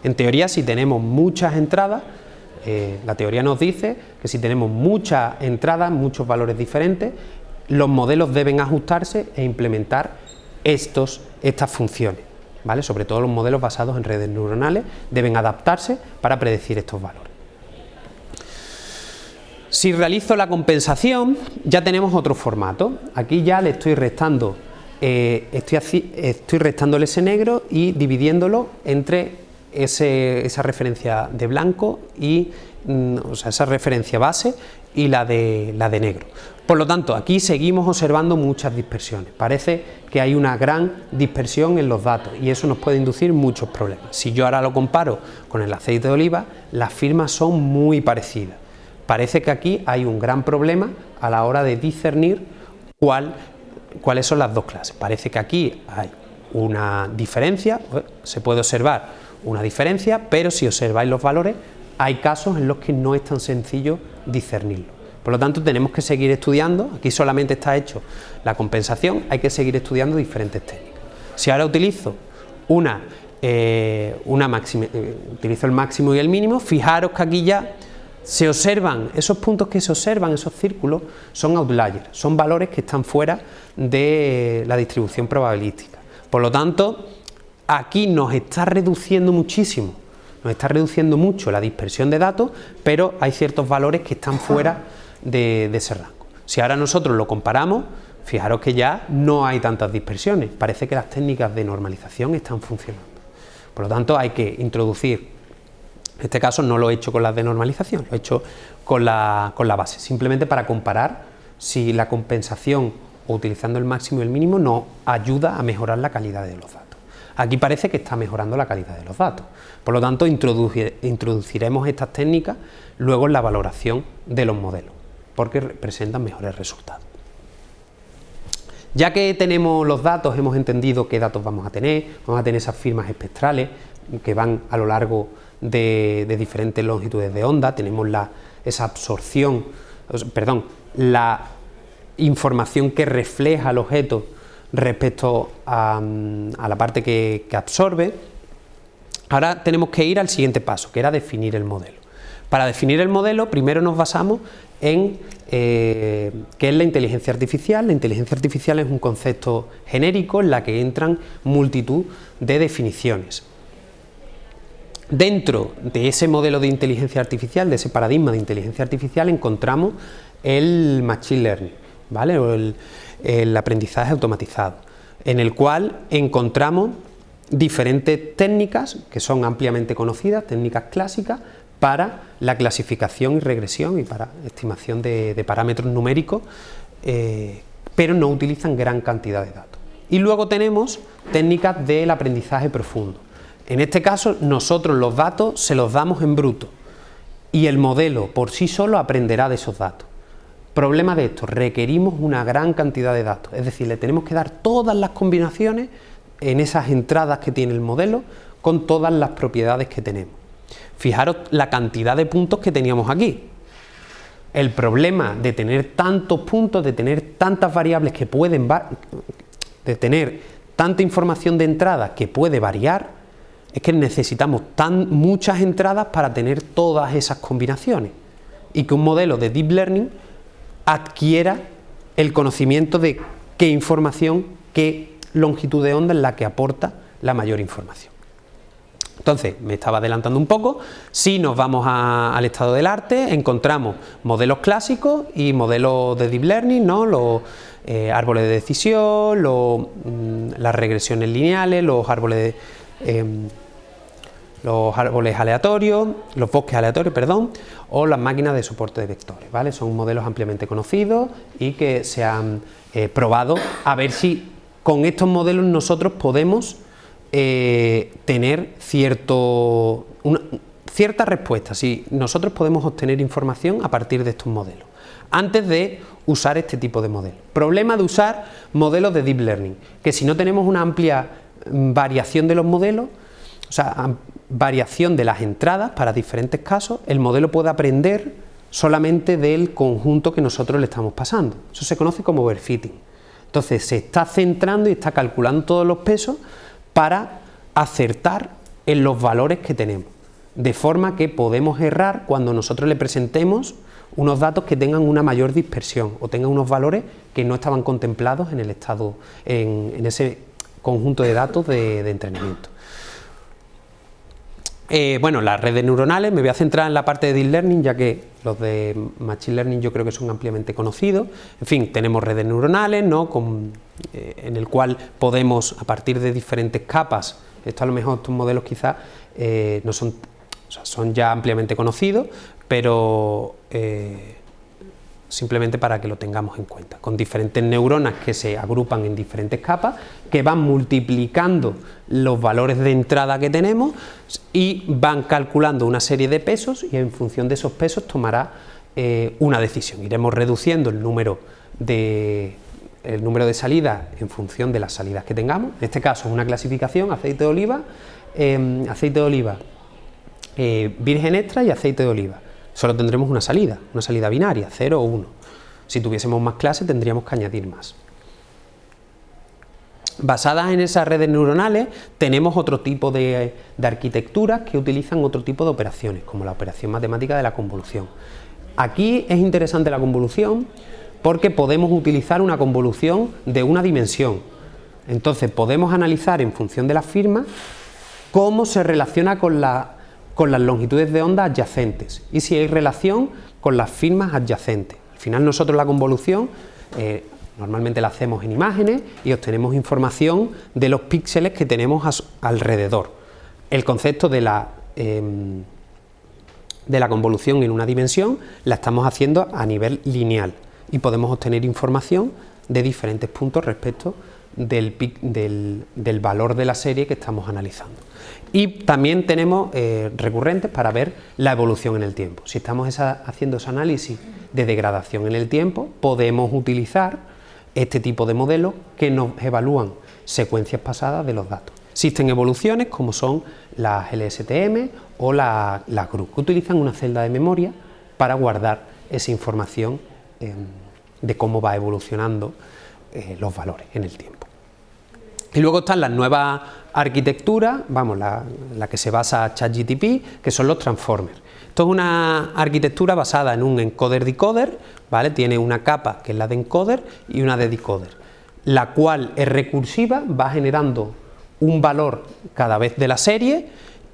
En teoría, si tenemos muchas entradas, la teoría nos dice que si tenemos muchas entradas, muchos valores diferentes, los modelos deben ajustarse e implementar estas funciones, ¿vale? Sobre todo los modelos basados en redes neuronales deben adaptarse para predecir estos valores. Si realizo la compensación, ya tenemos otro formato. Aquí ya le estoy restando, estoy restándole ese negro y dividiéndolo entre esa referencia de blanco y o sea, esa referencia base y la de negro. Por lo tanto, aquí seguimos observando muchas dispersiones. Parece que hay una gran dispersión en los datos y eso nos puede inducir muchos problemas. Si yo ahora lo comparo con el aceite de oliva, las firmas son muy parecidas. Parece que aquí hay un gran problema a la hora de discernir cuáles son las dos clases. Parece que aquí hay una diferencia, se puede observar una diferencia, pero si observáis los valores, hay casos en los que no es tan sencillo discernirlo. Por lo tanto, tenemos que seguir estudiando. Aquí solamente está hecho la compensación, hay que seguir estudiando diferentes técnicas. Si ahora utilizo utilizo el máximo y el mínimo, fijaros que aquí ya se observan, esos puntos que se observan, esos círculos, son outliers, son valores que están fuera de la distribución probabilística. Por lo tanto, aquí nos está reduciendo muchísimo, nos está reduciendo mucho la dispersión de datos, pero hay ciertos valores que están fuera de ese rango. Si ahora nosotros lo comparamos, fijaros que ya no hay tantas dispersiones, parece que las técnicas de normalización están funcionando. Por lo tanto, hay que introducir, en este caso no lo he hecho con las de normalización, lo he hecho con la base, simplemente para comparar si la compensación o utilizando el máximo y el mínimo nos ayuda a mejorar la calidad de los datos. Aquí parece que está mejorando la calidad de los datos, por lo tanto introduciremos estas técnicas luego en la valoración de los modelos, porque presentan mejores resultados. Ya que tenemos los datos, hemos entendido qué datos vamos a tener esas firmas espectrales que van a lo largo de diferentes longitudes de onda, tenemos esa absorción, la información que refleja el objeto respecto a la parte que absorbe. Ahora tenemos que ir al siguiente paso, que era definir el modelo. Para definir el modelo, primero nos basamos en qué es la inteligencia artificial. La inteligencia artificial es un concepto genérico en la que entran multitud de definiciones. Dentro de ese modelo de inteligencia artificial, de ese paradigma de inteligencia artificial, encontramos el machine learning, ¿vale? O el aprendizaje automatizado, en el cual encontramos diferentes técnicas que son ampliamente conocidas, técnicas clásicas, para la clasificación y regresión y para estimación de parámetros numéricos, pero no utilizan gran cantidad de datos. Y luego tenemos técnicas del aprendizaje profundo. En este caso, nosotros los datos se los damos en bruto y el modelo por sí solo aprenderá de esos datos. Problema de esto, requerimos una gran cantidad de datos, es decir, le tenemos que dar todas las combinaciones en esas entradas que tiene el modelo con todas las propiedades que tenemos. Fijaros la cantidad de puntos que teníamos aquí. El problema de tener tantos puntos, de tener tantas variables que pueden de tener tanta información de entrada que puede variar, es que necesitamos muchas entradas para tener todas esas combinaciones y que un modelo de Deep Learning adquiera el conocimiento de qué información, qué longitud de onda es la que aporta la mayor información. Entonces, me estaba adelantando un poco. Si nos vamos al estado del arte, encontramos modelos clásicos y modelos de Deep Learning, ¿no? Los árboles de decisión, las regresiones lineales, los árboles aleatorios, los bosques aleatorios, perdón, o las máquinas de soporte de vectores, ¿vale? Son modelos ampliamente conocidos y que se han probado a ver si con estos modelos nosotros podemos tener cierta respuesta, si nosotros podemos obtener información a partir de estos modelos, antes de usar este tipo de modelos. Problema de usar modelos de Deep Learning, que si no tenemos una amplia variación de los modelos, o sea, variación de las entradas para diferentes casos, el modelo puede aprender solamente del conjunto que nosotros le estamos pasando. Eso se conoce como overfitting. Entonces se está centrando y está calculando todos los pesos para acertar en los valores que tenemos, de forma que podemos errar cuando nosotros le presentemos unos datos que tengan una mayor dispersión o tengan unos valores que no estaban contemplados en el estado, en ese conjunto de datos de entrenamiento. Bueno, las redes neuronales, me voy a centrar en la parte de Deep Learning, ya que los de Machine Learning yo creo que son ampliamente conocidos. En fin, tenemos redes neuronales, ¿no? En el cual podemos, a partir de diferentes capas, esto a lo mejor estos modelos quizás no son, o sea, son ya ampliamente conocidos, pero simplemente para que lo tengamos en cuenta, con diferentes neuronas que se agrupan en diferentes capas, que van multiplicando los valores de entrada que tenemos y van calculando una serie de pesos, y en función de esos pesos tomará una decisión. Iremos reduciendo el número de salidas en función de las salidas que tengamos. En este caso, una clasificación: aceite de oliva, virgen extra y aceite de oliva. Solo tendremos una salida binaria, 0 o 1. Si tuviésemos más clases tendríamos que añadir más. Basadas en esas redes neuronales tenemos otro tipo de arquitecturas que utilizan otro tipo de operaciones, como la operación matemática de la convolución. Aquí es interesante la convolución porque podemos utilizar una convolución de una dimensión. Entonces podemos analizar en función de las firmas cómo se relaciona con las longitudes de onda adyacentes y si hay relación con las firmas adyacentes. Al final nosotros la convolución normalmente la hacemos en imágenes y obtenemos información de los píxeles que tenemos alrededor. El concepto de la convolución en una dimensión la estamos haciendo a nivel lineal y podemos obtener información de diferentes puntos respecto del valor de la serie que estamos analizando. Y también tenemos recurrentes para ver la evolución en el tiempo. Si estamos haciendo ese análisis de degradación en el tiempo, podemos utilizar este tipo de modelos que nos evalúan secuencias pasadas de los datos. Existen evoluciones como son las LSTM o la GRU, que utilizan una celda de memoria para guardar esa información de cómo va evolucionando los valores en el tiempo. Y luego están las nuevas arquitecturas, vamos, la que se basa ChatGPT, que son los transformers. Esto es una arquitectura basada en un encoder-decoder, ¿vale? Tiene una capa que es la de encoder y una de decoder, la cual es recursiva, va generando un valor cada vez de la serie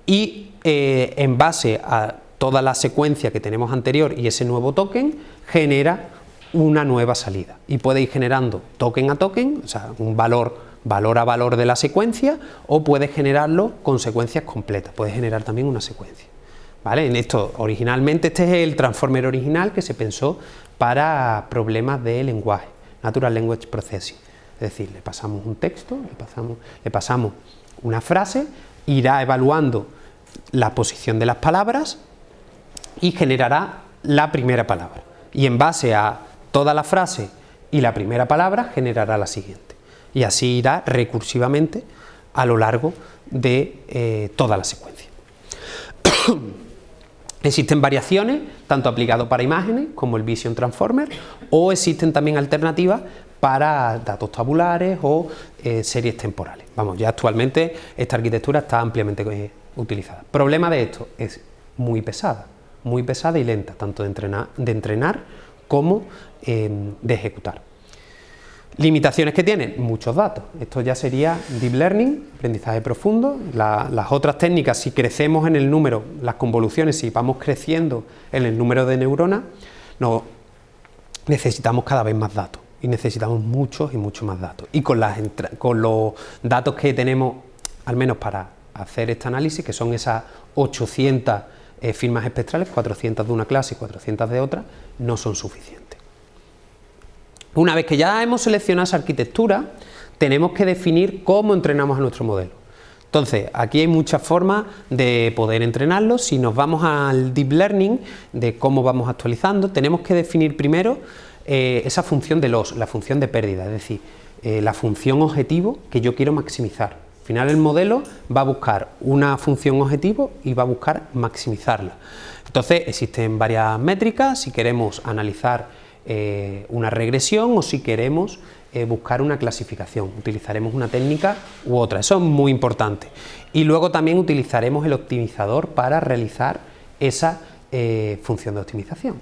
y en base a toda la secuencia que tenemos anterior y ese nuevo token, genera una nueva salida y puede ir generando token a token, o sea, un valor a valor de la secuencia, o puede generarlo con secuencias completas, puede generar también una secuencia, ¿vale? En esto, originalmente, este es el transformer original que se pensó para problemas de lenguaje, Natural Language Processing, es decir, le pasamos un texto, le pasamos una frase, irá evaluando la posición de las palabras y generará la primera palabra, y en base a toda la frase y la primera palabra generará la siguiente. Y así irá recursivamente a lo largo de toda la secuencia. Existen variaciones, tanto aplicado para imágenes como el Vision Transformer, o existen también alternativas para datos tabulares o series temporales. Vamos, ya actualmente esta arquitectura está ampliamente utilizada. Problema de esto, es muy pesada y lenta, tanto de entrenar como de ejecutar. Limitaciones que tiene, muchos datos. Esto ya sería Deep Learning, aprendizaje profundo. Las otras técnicas, si crecemos en el número, las convoluciones, si vamos creciendo en el número de neuronas, necesitamos cada vez más datos y necesitamos muchos y muchos más datos. Y con los datos que tenemos, al menos para hacer este análisis, que son esas 800 firmas espectrales, 400 de una clase y 400 de otra, no son suficientes. Una vez que ya hemos seleccionado esa arquitectura, tenemos que definir cómo entrenamos a nuestro modelo. Entonces, aquí hay muchas formas de poder entrenarlo. Si nos vamos al Deep Learning, de cómo vamos actualizando, tenemos que definir primero esa función de loss, la función de pérdida, es decir, la función objetivo que yo quiero maximizar. Al final el modelo va a buscar una función objetivo y va a buscar maximizarla. Entonces, existen varias métricas si queremos analizar una regresión o si queremos buscar una clasificación. Utilizaremos una técnica u otra, eso es muy importante. Y luego también utilizaremos el optimizador para realizar esa función de optimización.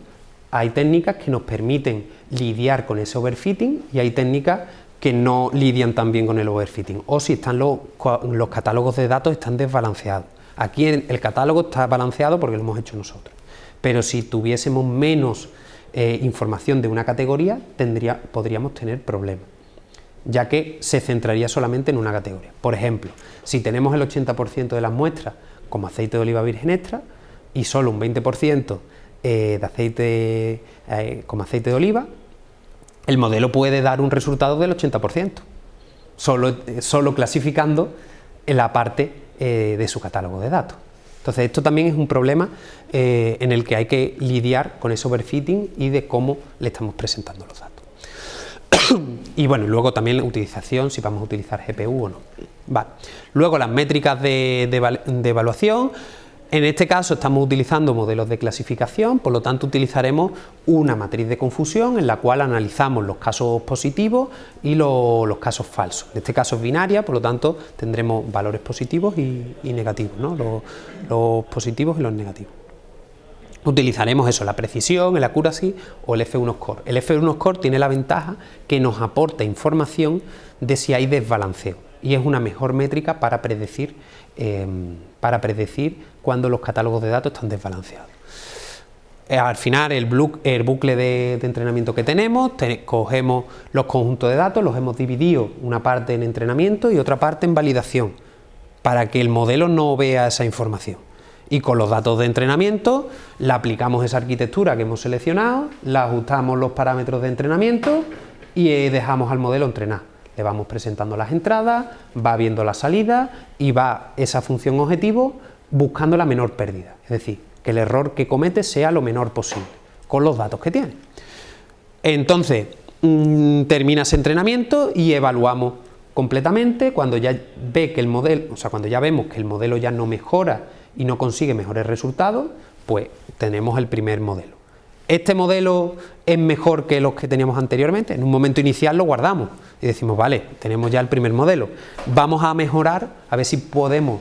Hay técnicas que nos permiten lidiar con ese overfitting y hay técnicas que no lidian tan bien con el overfitting, o si están los catálogos de datos están desbalanceados. Aquí el catálogo está balanceado porque lo hemos hecho nosotros, pero si tuviésemos menos información de una categoría, podríamos tener problemas, ya que se centraría solamente en una categoría. Por ejemplo, si tenemos el 80% de las muestras como aceite de oliva virgen extra y solo un 20% de aceite como aceite de oliva, el modelo puede dar un resultado del 80%, solo clasificando en la parte de su catálogo de datos. Entonces esto también es un problema en el que hay que lidiar con ese overfitting y de cómo le estamos presentando los datos. Y bueno, luego también la utilización, si vamos a utilizar GPU o no. Vale. Luego las métricas de evaluación. En este caso estamos utilizando modelos de clasificación, por lo tanto utilizaremos una matriz de confusión en la cual analizamos los casos positivos y los casos falsos. En este caso es binaria, por lo tanto tendremos valores positivos y negativos, ¿no? Los positivos y los negativos. Utilizaremos eso, la precisión, el accuracy o el F1 score. El F1 score tiene la ventaja que nos aporta información de si hay desbalanceo y es una mejor métrica para predecir cuando los catálogos de datos están desbalanceados. Al final el bucle de entrenamiento que tenemos, cogemos los conjuntos de datos, los hemos dividido una parte en entrenamiento y otra parte en validación, para que el modelo no vea esa información. Y con los datos de entrenamiento le aplicamos esa arquitectura que hemos seleccionado, le ajustamos los parámetros de entrenamiento y dejamos al modelo entrenar. Le vamos presentando las entradas, va viendo la salida y va esa función objetivo buscando la menor pérdida, es decir, que el error que comete sea lo menor posible con los datos que tiene. Entonces termina ese entrenamiento y evaluamos completamente. Cuando ya ve que el modelo, cuando ya vemos que el modelo ya no mejora y no consigue mejores resultados, pues tenemos el primer modelo. ¿Este modelo es mejor que los que teníamos anteriormente? En un momento inicial lo guardamos y decimos, vale, tenemos ya el primer modelo, vamos a mejorar, a ver si podemos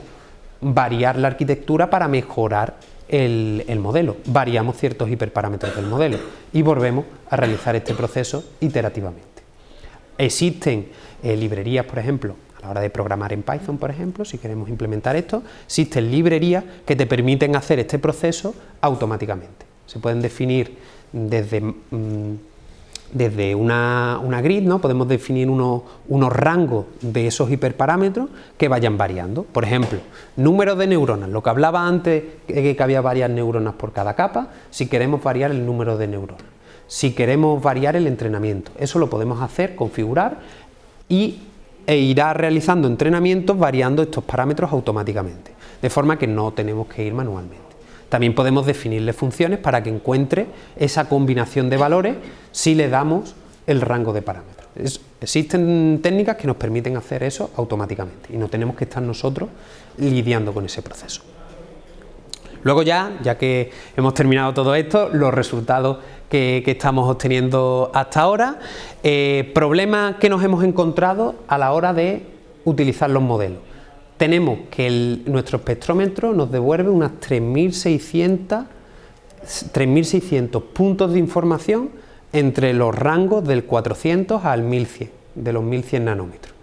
variar la arquitectura para mejorar el modelo. Variamos ciertos hiperparámetros del modelo y volvemos a realizar este proceso iterativamente. Existen librerías, por ejemplo, a la hora de programar en Python, por ejemplo, si queremos implementar esto, existen librerías que te permiten hacer este proceso automáticamente. Se pueden definir desde una grid, ¿no? Podemos definir unos rangos de esos hiperparámetros que vayan variando. Por ejemplo, número de neuronas, lo que hablaba antes, que había varias neuronas por cada capa, si queremos variar el número de neuronas. Si queremos variar el entrenamiento, eso lo podemos hacer, configurar e irá realizando entrenamientos variando estos parámetros automáticamente, de forma que no tenemos que ir manualmente. También podemos definirle funciones para que encuentre esa combinación de valores si le damos el rango de parámetros. Existen técnicas que nos permiten hacer eso automáticamente y no tenemos que estar nosotros lidiando con ese proceso. Luego ya que hemos terminado todo esto, los resultados que estamos obteniendo hasta ahora, problemas que nos hemos encontrado a la hora de utilizar los modelos. Tenemos que nuestro espectrómetro nos devuelve unas 3.600 puntos de información entre los rangos del 400 al 1100, de los 1100 nanómetros.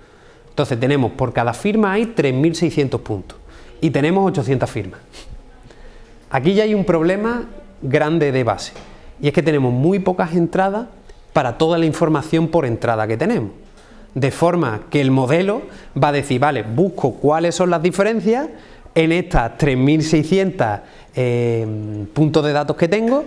Entonces tenemos, por cada firma hay 3.600 puntos y tenemos 800 firmas. Aquí ya hay un problema grande de base y es que tenemos muy pocas entradas para toda la información por entrada que tenemos. De forma que el modelo va a decir, vale, busco cuáles son las diferencias en estas 3.600 puntos de datos que tengo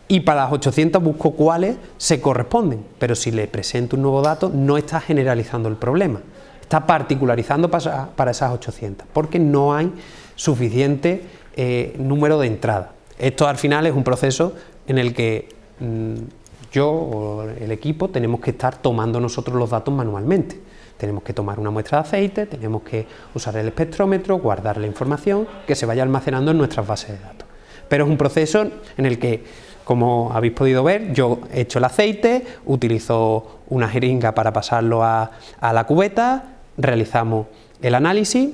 y para las 800 busco cuáles se corresponden. Pero si le presento un nuevo dato, no está generalizando el problema, está particularizando para esas 800, porque no hay suficiente número de entradas. Esto al final es un proceso en el que yo o el equipo tenemos que estar tomando nosotros los datos manualmente. Tenemos que tomar una muestra de aceite, tenemos que usar el espectrómetro, guardar la información que se vaya almacenando en nuestras bases de datos. Pero es un proceso en el que, como habéis podido ver, yo he hecho el aceite, utilizo una jeringa para pasarlo a la cubeta, realizamos el análisis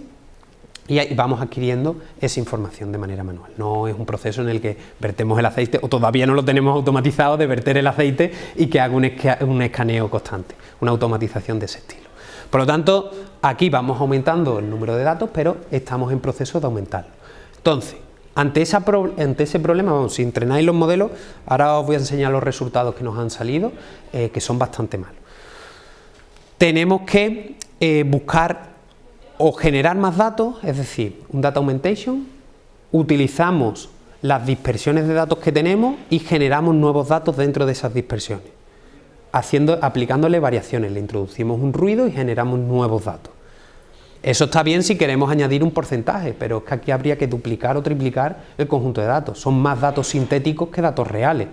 y vamos adquiriendo esa información de manera manual. No es un proceso en el que vertemos el aceite, o todavía no lo tenemos automatizado, de verter el aceite y que haga un escaneo constante, una automatización de ese estilo. Por lo tanto, aquí vamos aumentando el número de datos, pero estamos en proceso de aumentarlo. Entonces, ante ese problema, vamos, si entrenáis los modelos, ahora os voy a enseñar los resultados que nos han salido, que son bastante malos. Tenemos que buscar o generar más datos, es decir, un data augmentation, utilizamos las dispersiones de datos que tenemos y generamos nuevos datos dentro de esas dispersiones, aplicándole variaciones, le introducimos un ruido y generamos nuevos datos. Eso está bien si queremos añadir un porcentaje, pero es que aquí habría que duplicar o triplicar el conjunto de datos, son más datos sintéticos que datos reales.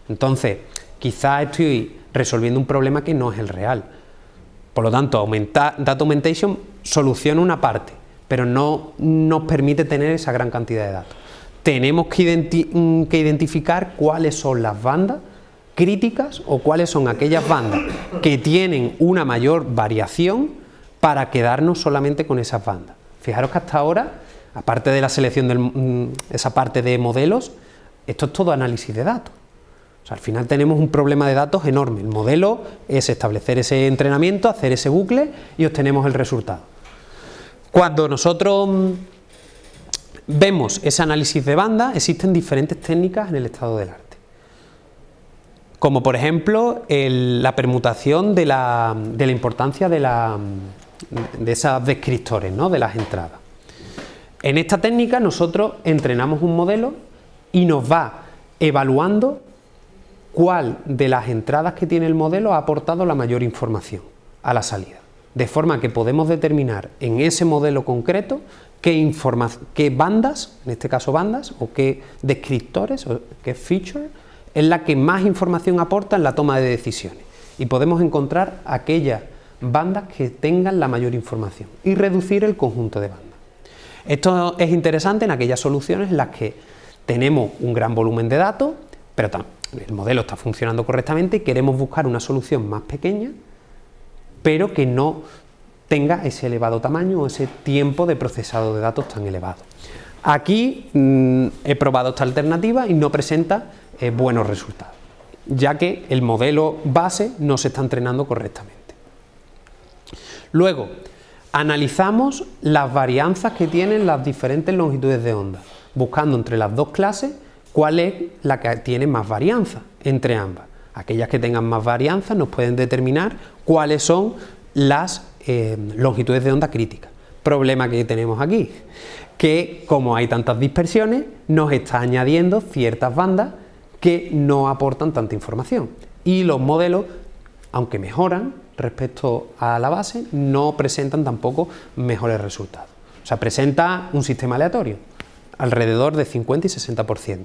Entonces, quizás estoy resolviendo un problema que no es el real. Por lo tanto, Data Augmentation soluciona una parte, pero no nos permite tener esa gran cantidad de datos. Tenemos que identificar cuáles son las bandas críticas o cuáles son aquellas bandas que tienen una mayor variación para quedarnos solamente con esas bandas. Fijaros que hasta ahora, aparte de la selección de esa parte de modelos, esto es todo análisis de datos. O sea, al final tenemos un problema de datos enorme. El modelo es establecer ese entrenamiento, hacer ese bucle y obtenemos el resultado. Cuando nosotros vemos ese análisis de banda, existen diferentes técnicas en el estado del arte. Como por ejemplo la permutación de la importancia de esos descriptores, ¿no?, de las entradas. En esta técnica nosotros entrenamos un modelo y nos va evaluando cuál de las entradas que tiene el modelo ha aportado la mayor información a la salida, de forma que podemos determinar en ese modelo concreto qué bandas, en este caso bandas, o qué descriptores, o qué feature, es la que más información aporta en la toma de decisiones, y podemos encontrar aquellas bandas que tengan la mayor información y reducir el conjunto de bandas. Esto es interesante en aquellas soluciones en las que tenemos un gran volumen de datos, pero el modelo está funcionando correctamente y queremos buscar una solución más pequeña, pero que no tenga ese elevado tamaño o ese tiempo de procesado de datos tan elevado. Aquí he probado esta alternativa y no presenta buenos resultados, ya que el modelo base no se está entrenando correctamente. Luego, analizamos las varianzas que tienen las diferentes longitudes de onda, buscando entre las dos clases cuál es la que tiene más varianza entre ambas. Aquellas que tengan más varianza nos pueden determinar cuáles son las longitudes de onda críticas. Problema que tenemos aquí, que como hay tantas dispersiones, nos está añadiendo ciertas bandas que no aportan tanta información. Y los modelos, aunque mejoran respecto a la base, no presentan tampoco mejores resultados. O sea, presenta un sistema aleatorio, alrededor de 50 y 60%.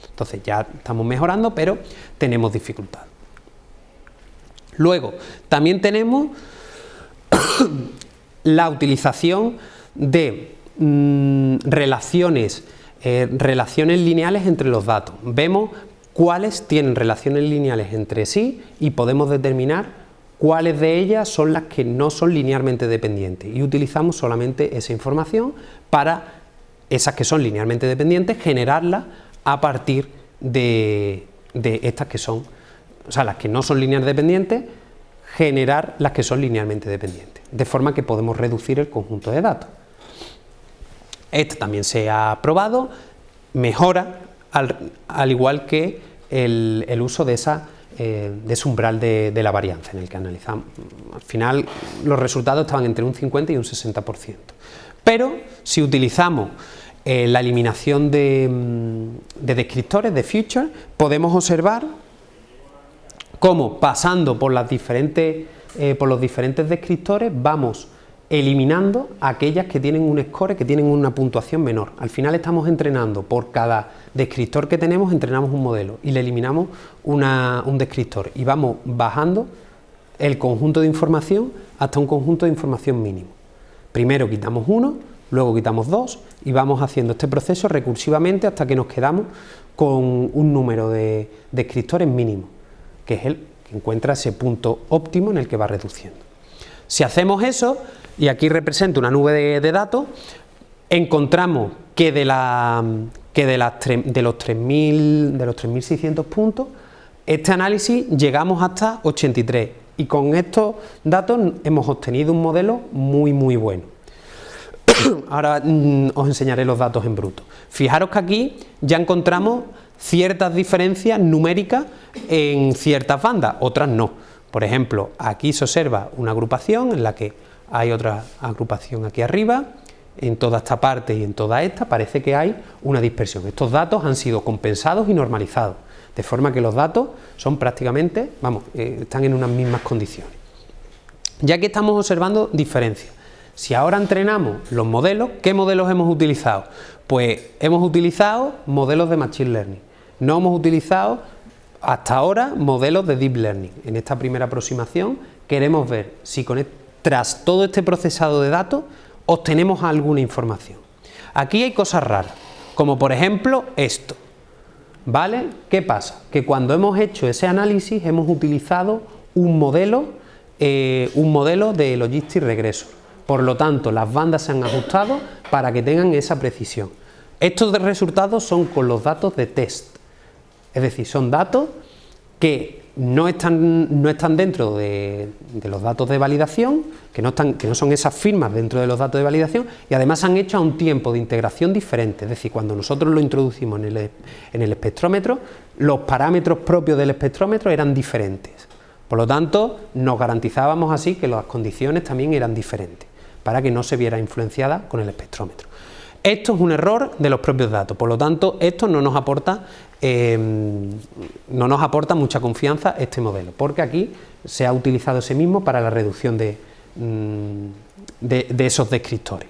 Entonces ya estamos mejorando, pero tenemos dificultad. Luego, también tenemos la utilización de relaciones lineales entre los datos. Vemos cuáles tienen relaciones lineales entre sí y podemos determinar cuáles de ellas son las que no son linealmente dependientes, y utilizamos solamente esa información para esas que son linealmente dependientes, generarlas a partir de estas que son, o sea, las que no son linealmente dependientes, generar las que son linealmente dependientes, de forma que podemos reducir el conjunto de datos. Esto también se ha probado, mejora al igual que el uso de ese umbral de la varianza en el que analizamos. Al final los resultados estaban entre un 50 y un 60%. Pero si utilizamos la eliminación de descriptores, de features, podemos observar cómo pasando por los diferentes descriptores vamos eliminando aquellas que tienen un score, que tienen una puntuación menor. Al final estamos entrenando por cada descriptor que tenemos, entrenamos un modelo y le eliminamos un descriptor y vamos bajando el conjunto de información hasta un conjunto de información mínimo. Primero quitamos uno, luego quitamos dos y vamos haciendo este proceso recursivamente hasta que nos quedamos con un número de descriptores mínimo, que es el que encuentra ese punto óptimo en el que va reduciendo. Si hacemos eso, y aquí represento una nube de datos, encontramos que de los 3.600 puntos, este análisis llegamos hasta 83 y con estos datos hemos obtenido un modelo muy bueno. Ahora os enseñaré los datos en bruto. Fijaros que aquí ya encontramos ciertas diferencias numéricas en ciertas bandas, otras no. Por ejemplo, aquí se observa una agrupación en la que hay otra agrupación aquí arriba. En toda esta parte y en toda esta parece que hay una dispersión. Estos datos han sido compensados y normalizados, de forma que los datos son prácticamente, están en unas mismas condiciones. Ya que estamos observando diferencias, si ahora entrenamos los modelos, ¿qué modelos hemos utilizado? Pues hemos utilizado modelos de Machine Learning, no hemos utilizado hasta ahora modelos de Deep Learning. En esta primera aproximación queremos ver si tras todo este procesado de datos obtenemos alguna información. Aquí hay cosas raras, como por ejemplo esto, ¿vale? ¿Qué pasa? Que cuando hemos hecho ese análisis hemos utilizado un modelo de Logistic Regressor, por lo tanto las bandas se han ajustado para que tengan esa precisión. Estos resultados son con los datos de test, es decir, son datos que no están dentro de los datos de validación, que no son esas firmas dentro de los datos de validación, y además se han hecho a un tiempo de integración diferente. Es decir, cuando nosotros lo introducimos en el espectrómetro, los parámetros propios del espectrómetro eran diferentes. Por lo tanto, nos garantizábamos así que las condiciones también eran diferentes, para que no se viera influenciada con el espectrómetro. Esto es un error de los propios datos, por lo tanto, esto no nos aporta mucha confianza este modelo, porque aquí se ha utilizado ese mismo para la reducción de esos descriptores.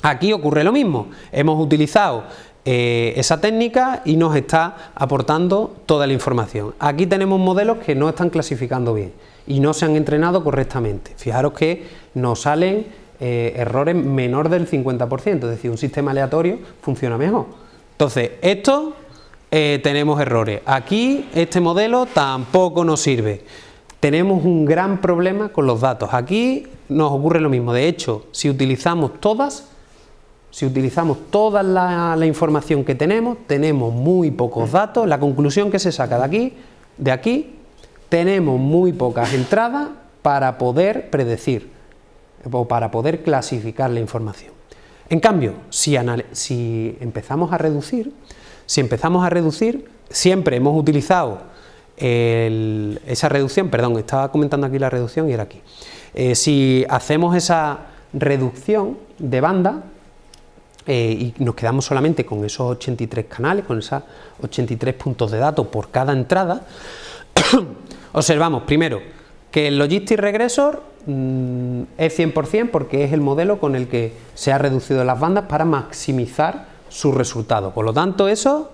Aquí ocurre lo mismo, hemos utilizado esa técnica y nos está aportando toda la información. Aquí tenemos modelos que no están clasificando bien y no se han entrenado correctamente. Fijaros que nos salen errores menor del 50%, es decir, un sistema aleatorio funciona mejor. Entonces, esto tenemos errores. Aquí este modelo tampoco nos sirve. Tenemos un gran problema con los datos. Aquí nos ocurre lo mismo. De hecho, si utilizamos toda la información que tenemos muy pocos datos. La conclusión que se saca de aquí, tenemos muy pocas entradas para poder predecir o para poder clasificar la información. En cambio, si empezamos a reducir, siempre hemos utilizado esa reducción, perdón, estaba comentando aquí la reducción y era aquí. Si hacemos esa reducción de banda y nos quedamos solamente con esos 83 canales, con esos 83 puntos de datos por cada entrada, observamos primero que el Logistic Regressor es 100% porque es el modelo con el que se ha reducido las bandas para maximizar su resultado. Por lo tanto, eso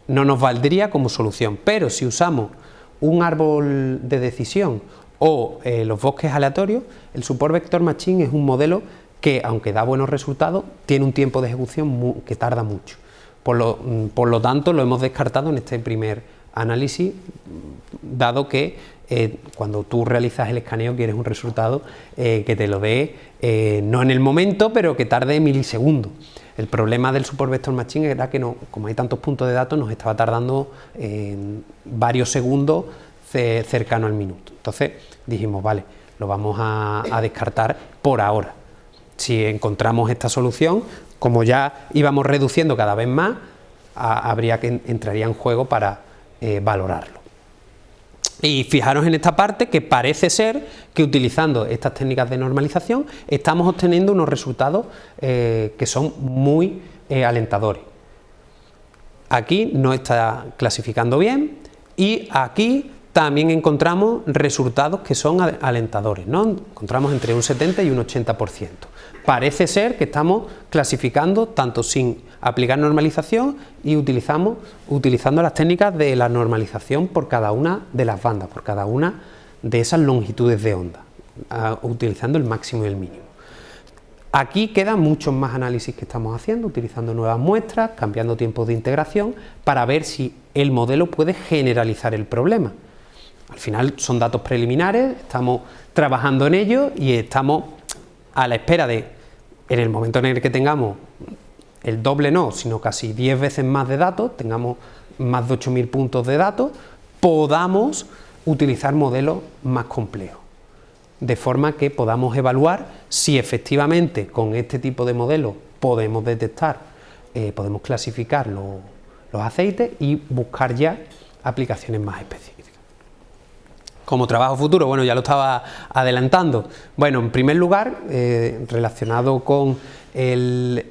no nos valdría como solución. Pero si usamos un árbol de decisión o los bosques aleatorios, el Support Vector Machine es un modelo que, aunque da buenos resultados, tiene un tiempo de ejecución que tarda mucho. Por lo tanto, lo hemos descartado en este primer análisis, dado que cuando tú realizas el escaneo quieres un resultado que te lo dé no en el momento, pero que tarde milisegundos. El problema del Support Vector Machine era que como hay tantos puntos de datos, nos estaba tardando varios segundos cercano al minuto. Entonces dijimos, vale, lo vamos a descartar por ahora. Si encontramos esta solución, como ya íbamos reduciendo cada vez más, entraría en juego para valorarlo. Y fijaros en esta parte que parece ser que utilizando estas técnicas de normalización estamos obteniendo unos resultados que son muy alentadores. Aquí no está clasificando bien y aquí también encontramos resultados que son alentadores, ¿no? Encontramos entre un 70 y un 80%. Parece ser que estamos clasificando tanto sin aplicar normalización y utilizando las técnicas de la normalización por cada una de las bandas, por cada una de esas longitudes de onda, utilizando el máximo y el mínimo. Aquí quedan muchos más análisis que estamos haciendo, utilizando nuevas muestras, cambiando tiempos de integración, para ver si el modelo puede generalizar el problema. Al final son datos preliminares, estamos trabajando en ello y estamos a la espera de en el momento en el que tengamos el doble no, sino casi 10 veces más de datos, tengamos más de 8.000 puntos de datos, podamos utilizar modelos más complejos, de forma que podamos evaluar si efectivamente con este tipo de modelos podemos detectar, podemos clasificar los aceites y buscar ya aplicaciones más específicas. Como trabajo futuro, bueno, ya lo estaba adelantando. Bueno, en primer lugar, relacionado con el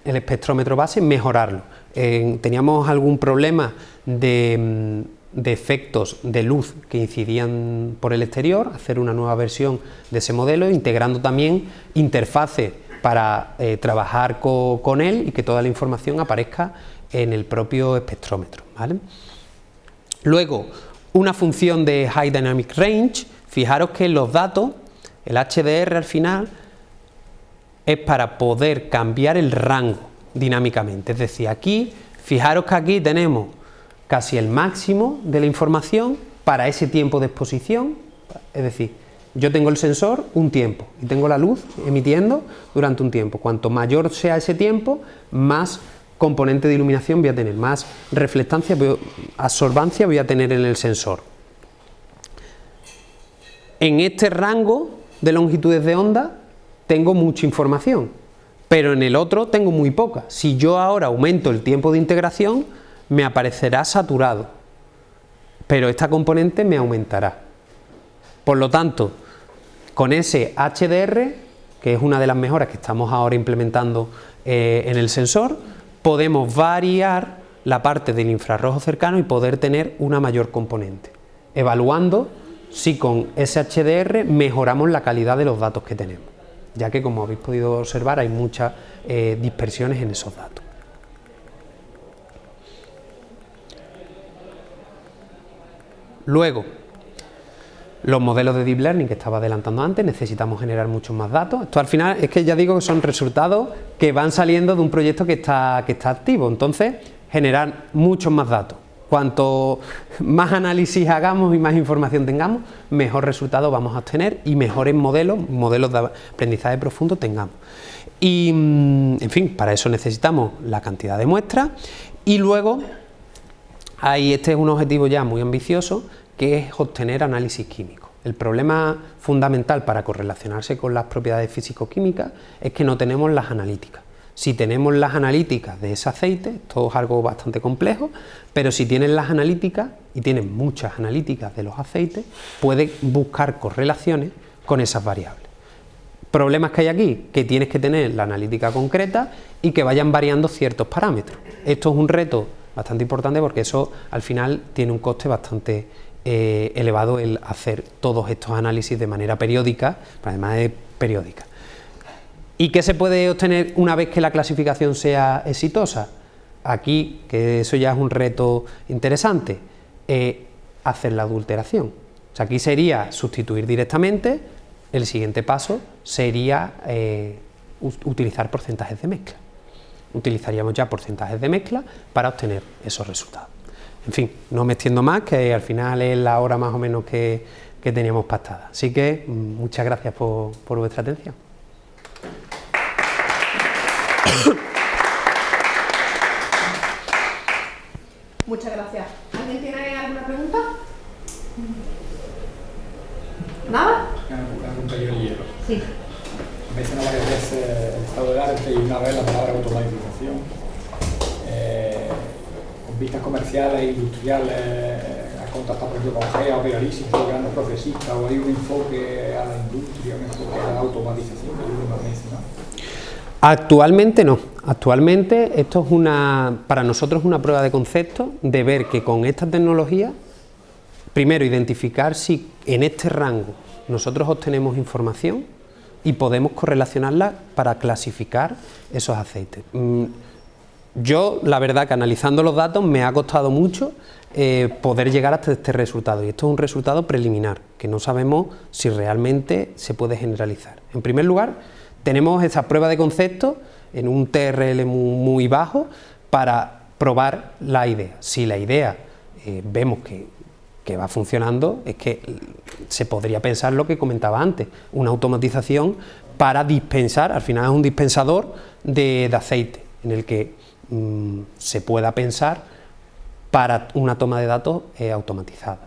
espectrómetro base, mejorarlo. Teníamos algún problema de efectos de luz que incidían por el exterior, hacer una nueva versión de ese modelo, integrando también interfaces para trabajar con él y que toda la información aparezca en el propio espectrómetro, ¿vale? Luego, una función de High Dynamic Range. Fijaros que los datos, el HDR al final, es para poder cambiar el rango dinámicamente. Es decir, aquí, fijaros que aquí tenemos casi el máximo de la información para ese tiempo de exposición. Es decir, yo tengo el sensor un tiempo y tengo la luz emitiendo durante un tiempo. Cuanto mayor sea ese tiempo, más componente de iluminación voy a tener, más reflectancia, absorbancia voy a tener en el sensor. En este rango de longitudes de onda tengo mucha información, pero en el otro tengo muy poca. Si yo ahora aumento el tiempo de integración, me aparecerá saturado, pero esta componente me aumentará. Por lo tanto, con ese HDR, que es una de las mejoras que estamos ahora implementando en el sensor, podemos variar la parte del infrarrojo cercano y poder tener una mayor componente, evaluando si con ese HDR mejoramos la calidad de los datos que tenemos, ya que, como habéis podido observar, hay muchas dispersiones en esos datos. Luego, los modelos de Deep Learning que estaba adelantando antes, necesitamos generar muchos más datos. Esto al final es que ya digo que son resultados que van saliendo de un proyecto que está activo. Entonces, generar muchos más datos. Cuanto más análisis hagamos y más información tengamos, mejor resultado vamos a obtener y mejores modelos de aprendizaje profundo tengamos. Y, en fin, para eso necesitamos la cantidad de muestras y luego, este es un objetivo ya muy ambicioso, que es obtener análisis químico. El problema fundamental para correlacionarse con las propiedades físico-químicas es que no tenemos las analíticas. Si tenemos las analíticas de ese aceite, esto es algo bastante complejo, pero si tienes las analíticas, y tienes muchas analíticas de los aceites, puedes buscar correlaciones con esas variables. Problemas que hay aquí, que tienes que tener la analítica concreta y que vayan variando ciertos parámetros. Esto es un reto bastante importante porque eso al final tiene un coste bastante elevado el hacer todos estos análisis de manera periódica, además de periódica. ¿Y qué se puede obtener una vez que la clasificación sea exitosa? Aquí, que eso ya es un reto interesante, hacer la adulteración. O sea, aquí sería sustituir directamente, el siguiente paso sería utilizar porcentajes de mezcla. Utilizaríamos ya porcentajes de mezcla para obtener esos resultados. En fin, no me extiendo más, que al final es la hora más o menos que teníamos pactada. Así que muchas gracias por vuestra atención. Muchas gracias. ¿Alguien tiene alguna pregunta? ¿Nada? Una pregunta yo hielo. Sí. Menciona varias veces el estado del arte y una vez la palabra automatización. Con vistas comerciales e industriales, has contactado por ejemplo con GEA o Beatriz, grandes progresistas, o hay un enfoque a la industria, un enfoque a la automatización que tú me mencionas. Actualmente no. Actualmente esto es para nosotros una prueba de concepto de ver que con esta tecnología, primero identificar si en este rango nosotros obtenemos información y podemos correlacionarla para clasificar esos aceites. Yo, la verdad que analizando los datos me ha costado mucho poder llegar hasta este resultado, y esto es un resultado preliminar, que no sabemos si realmente se puede generalizar. En primer lugar, tenemos esa prueba de concepto en un TRL muy bajo para probar la idea. Si la idea vemos que va funcionando, es que se podría pensar lo que comentaba antes, una automatización para dispensar, al final es un dispensador de aceite, en el que se pueda pensar para una toma de datos automatizada.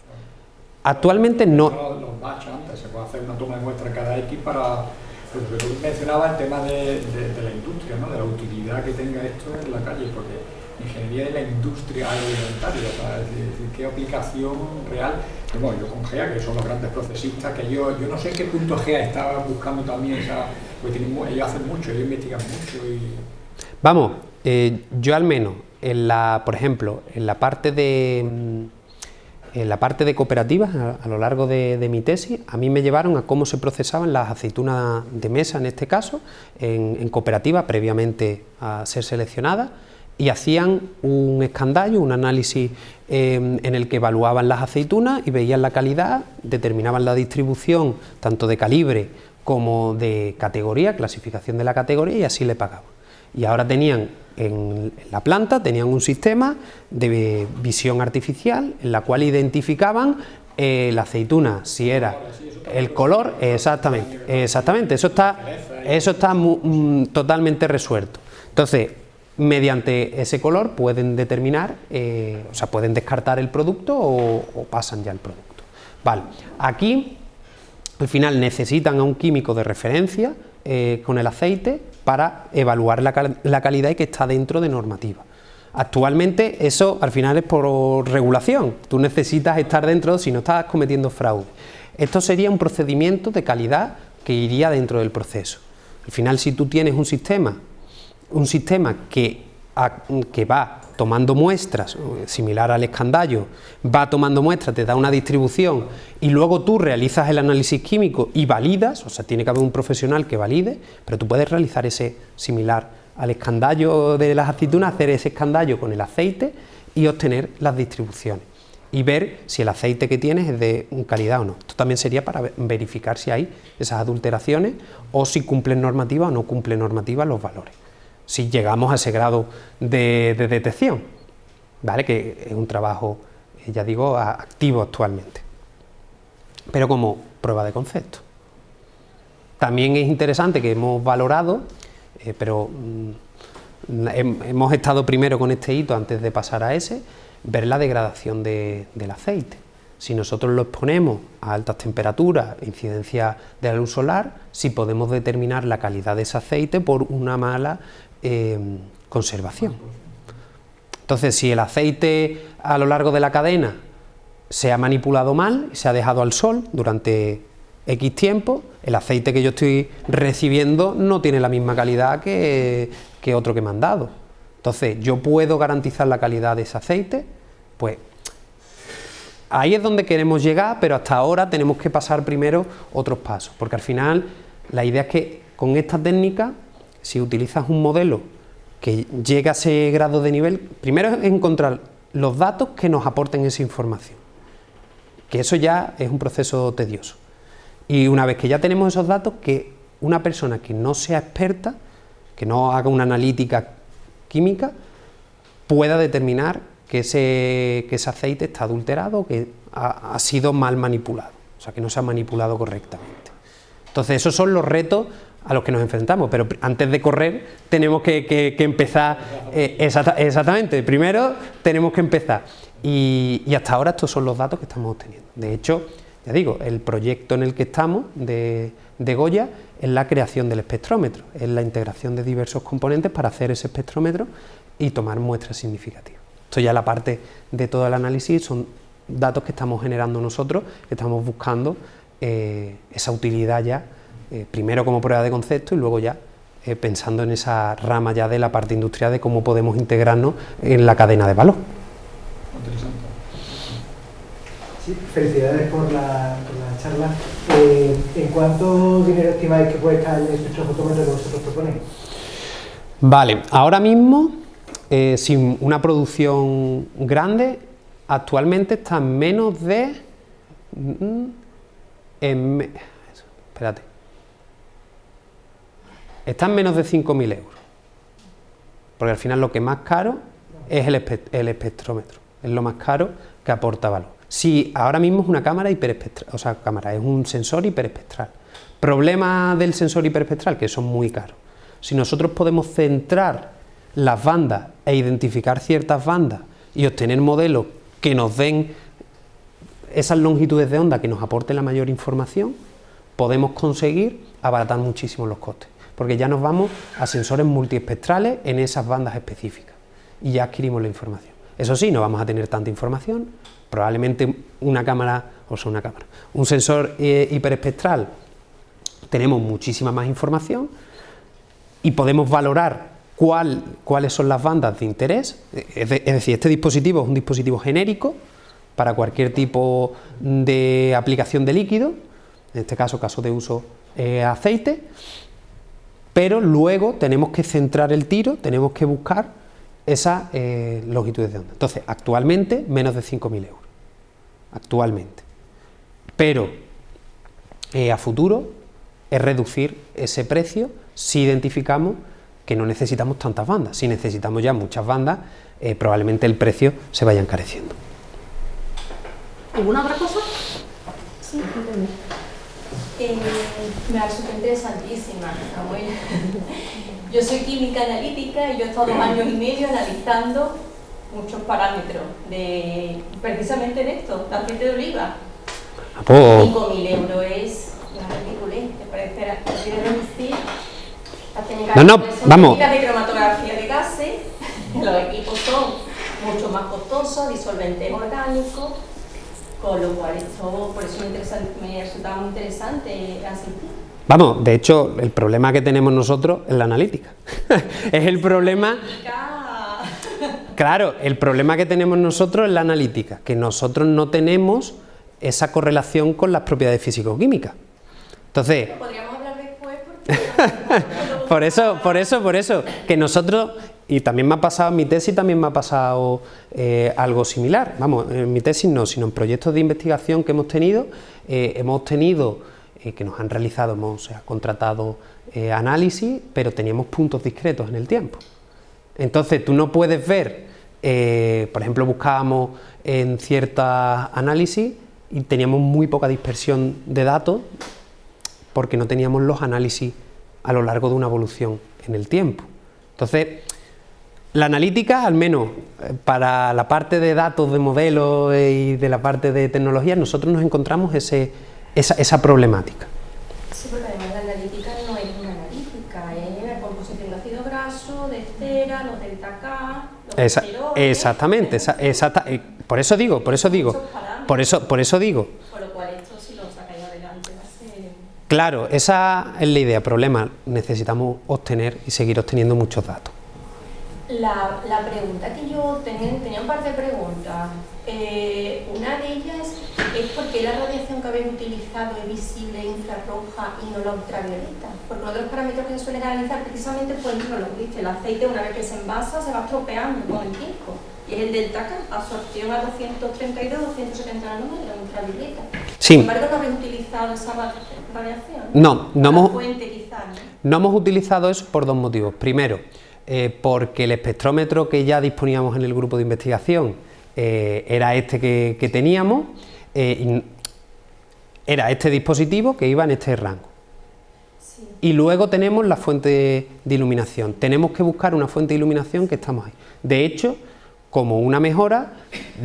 Actualmente no. Los batch antes, se puede hacer una toma de muestra cada X para. Pero tú mencionabas el tema de la industria, ¿no? De la utilidad que tenga esto en la calle, porque ingeniería de la industria agroalimentaria, o sea, es decir, qué aplicación real. Bueno, yo con GEA, que son los grandes procesistas, que yo no sé en qué punto GEA estaba buscando también esa. Porque ellos hacen mucho, ellos investigan mucho y. Vamos, yo al menos, por ejemplo, en la parte de cooperativas, a lo largo de mi tesis, a mí me llevaron a cómo se procesaban las aceitunas de mesa, en este caso, en cooperativa, previamente a ser seleccionadas, y hacían un escandallo, un análisis en el que evaluaban las aceitunas y veían la calidad, determinaban la distribución, tanto de calibre como de categoría, clasificación de la categoría, y así le pagaban. Y ahora tenían en la planta un sistema de visión artificial en la cual identificaban la aceituna, si era el color, exactamente, eso está totalmente resuelto. Entonces, mediante ese color pueden determinar, o sea, pueden descartar el producto o pasan ya el producto. Vale, aquí al final necesitan a un químico de referencia con el aceite para evaluar la calidad y que está dentro de normativa. Actualmente eso al final es por regulación, tú necesitas estar dentro si no estás cometiendo fraude. Esto sería un procedimiento de calidad que iría dentro del proceso. Al final, si tú tienes un sistema que va tomando muestras, similar al escandallo, va tomando muestras, te da una distribución y luego tú realizas el análisis químico y validas, o sea, tiene que haber un profesional que valide, pero tú puedes realizar ese similar al escandallo de las aceitunas, hacer ese escandallo con el aceite y obtener las distribuciones y ver si el aceite que tienes es de calidad o no. Esto también sería para verificar si hay esas adulteraciones o si cumplen normativa o no cumplen normativa los valores, si llegamos a ese grado de detección, ¿vale? Que es un trabajo, ya digo, activo actualmente, pero como prueba de concepto. También es interesante que hemos valorado, pero hemos estado primero con este hito antes de pasar a ese, ver la degradación del aceite. Si nosotros lo exponemos a altas temperaturas, incidencia de la luz solar, si podemos determinar la calidad de ese aceite por una mala conservación. Entonces, si el aceite a lo largo de la cadena se ha manipulado mal, se ha dejado al sol durante X tiempo, el aceite que yo estoy recibiendo no tiene la misma calidad que otro que me han dado. Entonces, ¿yo puedo garantizar la calidad de ese aceite? Pues ahí es donde queremos llegar, pero hasta ahora tenemos que pasar primero otros pasos, porque al final la idea es que con esta técnica, si utilizas un modelo que llega a ese grado de nivel, primero es encontrar los datos que nos aporten esa información, que eso ya es un proceso tedioso. Y una vez que ya tenemos esos datos, que una persona que no sea experta, que no haga una analítica química, pueda determinar que ese aceite está adulterado, que ha sido mal manipulado, o sea, que no se ha manipulado correctamente. Entonces, esos son los retos a los que nos enfrentamos, pero antes de correr tenemos que empezar, exactamente, primero tenemos que empezar, y hasta ahora estos son los datos que estamos obteniendo. De hecho, ya digo, el proyecto en el que estamos de Goya es la creación del espectrómetro, es la integración de diversos componentes para hacer ese espectrómetro y tomar muestras significativas. Esto ya la parte de todo el análisis, son datos que estamos generando nosotros, que estamos buscando esa utilidad ya, primero como prueba de concepto y luego ya pensando en esa rama ya de la parte industrial de cómo podemos integrarnos en la cadena de valor. Interesante. Sí, felicidades por la charla. ¿En cuánto dinero estimáis que puede estar el espectrofotómetro que vosotros proponéis? Vale, ahora mismo, sin una producción grande, actualmente está en menos de... Está en menos de 5.000 euros, porque al final lo que más caro es el espectrómetro, es lo más caro que aporta valor. Sí, ahora mismo es una cámara hiperespectral, o sea, es un sensor hiperespectral. Problema del sensor hiperespectral, que son muy caros. Si nosotros podemos centrar las bandas e identificar ciertas bandas y obtener modelos que nos den esas longitudes de onda que nos aporten la mayor información, podemos conseguir abaratar muchísimo los costes, porque ya nos vamos a sensores multiespectrales en esas bandas específicas y ya adquirimos la información. Eso sí, no vamos a tener tanta información, probablemente un sensor hiperespectral tenemos muchísima más información y podemos valorar cuáles son las bandas de interés, es decir, este dispositivo es un dispositivo genérico para cualquier tipo de aplicación de líquido, en este caso de uso aceite, pero luego tenemos que centrar el tiro, tenemos que buscar esas longitudes de onda. Entonces, actualmente menos de 5.000 euros, actualmente, pero a futuro es reducir ese precio si identificamos que no necesitamos tantas bandas. Si necesitamos ya muchas bandas, probablemente el precio se vaya encareciendo. ¿Alguna otra cosa? Sí, me parece interesantísima. Yo soy química analítica y yo he estado 2 años y medio analizando muchos parámetros precisamente en esto, de aceite de oliva. 5.000 euros es una ridiculez, me parece reducir las técnicas de cromatografía de gases. Los equipos son mucho más costosos, disolventes orgánicos, con lo cual por eso me resultaba muy interesante asistir. Vamos, de hecho, el problema que tenemos nosotros es la analítica. Es el problema... Claro, el problema que tenemos nosotros es la analítica, que nosotros no tenemos esa correlación con las propiedades físico-químicas. Entonces... Podríamos hablar después porque... por eso, que nosotros... Y también me ha pasado, en mi tesis también me ha pasado algo similar. Vamos, en mi tesis no, sino en proyectos de investigación que hemos tenido, que nos han realizado, hemos contratado análisis, pero teníamos puntos discretos en el tiempo. Entonces tú no puedes ver, por ejemplo, buscábamos en ciertos análisis y teníamos muy poca dispersión de datos porque no teníamos los análisis a lo largo de una evolución en el tiempo. Entonces, la analítica, al menos para la parte de datos de modelos y de la parte de tecnología, nosotros nos encontramos esa problemática. Sí, porque además la analítica no es una analítica, es la composición de ácido graso, de estera, los delta K, los esteroles. Exactamente, por eso digo. Por lo cual esto si lo sacáis adelante va a ser... Claro, esa es la idea, problema, necesitamos obtener y seguir obteniendo muchos datos. La pregunta que yo tenía un par de preguntas. Una de ellas es por qué la radiación que habéis utilizado es visible infrarroja y no la ultravioleta. Porque uno de los parámetros que se suelen analizar precisamente, por ejemplo, lo que dice, el aceite una vez que se envasa se va estropeando con el tiempo. Y es el delta K, absorción a 232, 270 nanómetros en ultravioleta. Sí. Sin embargo, ¿no habéis utilizado esa radiación? No hemos utilizado eso por 2 motivos. Primero, porque el espectrómetro que ya disponíamos en el grupo de investigación era este que teníamos, era este dispositivo que iba en este rango. Sí. Y luego tenemos la fuente de iluminación. Tenemos que buscar una fuente de iluminación que estamos ahí. De hecho, como una mejora,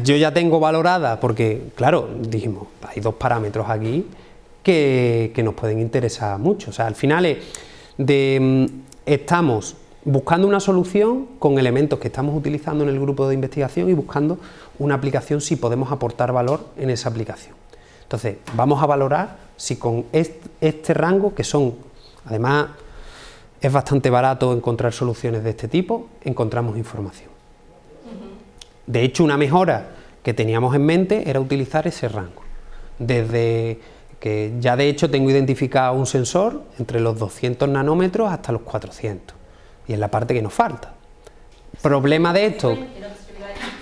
yo ya tengo valorada, porque claro, dijimos, hay 2 parámetros aquí que nos pueden interesar mucho. O sea, al final estamos buscando una solución con elementos que estamos utilizando en el grupo de investigación y buscando una aplicación si podemos aportar valor en esa aplicación. Entonces, vamos a valorar si con este rango, que son, además, es bastante barato encontrar soluciones de este tipo, encontramos información. De hecho, una mejora que teníamos en mente era utilizar ese rango. Desde que ya de hecho tengo identificado un sensor entre los 200 nanómetros hasta los 400. Y es la parte que nos falta. Problema de esto.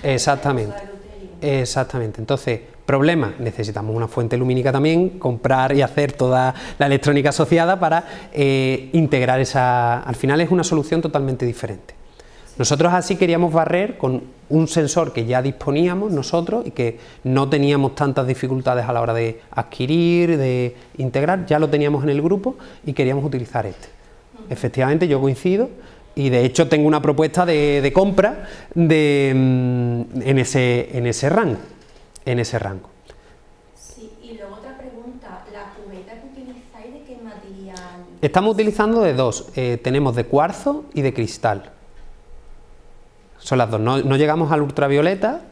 Exactamente. Entonces, problema, necesitamos una fuente lumínica también, comprar y hacer toda la electrónica asociada para integrar esa. Al final es una solución totalmente diferente. Nosotros así queríamos barrer con un sensor que ya disponíamos nosotros y que no teníamos tantas dificultades a la hora de adquirir, de integrar, ya lo teníamos en el grupo y queríamos utilizar este. Efectivamente, yo coincido y de hecho tengo una propuesta de compra en ese rango. Sí, y luego otra pregunta, ¿la cubeta que utilizáis de qué material? Estamos utilizando de dos, tenemos de cuarzo y de cristal. Son las dos, no llegamos al ultravioleta,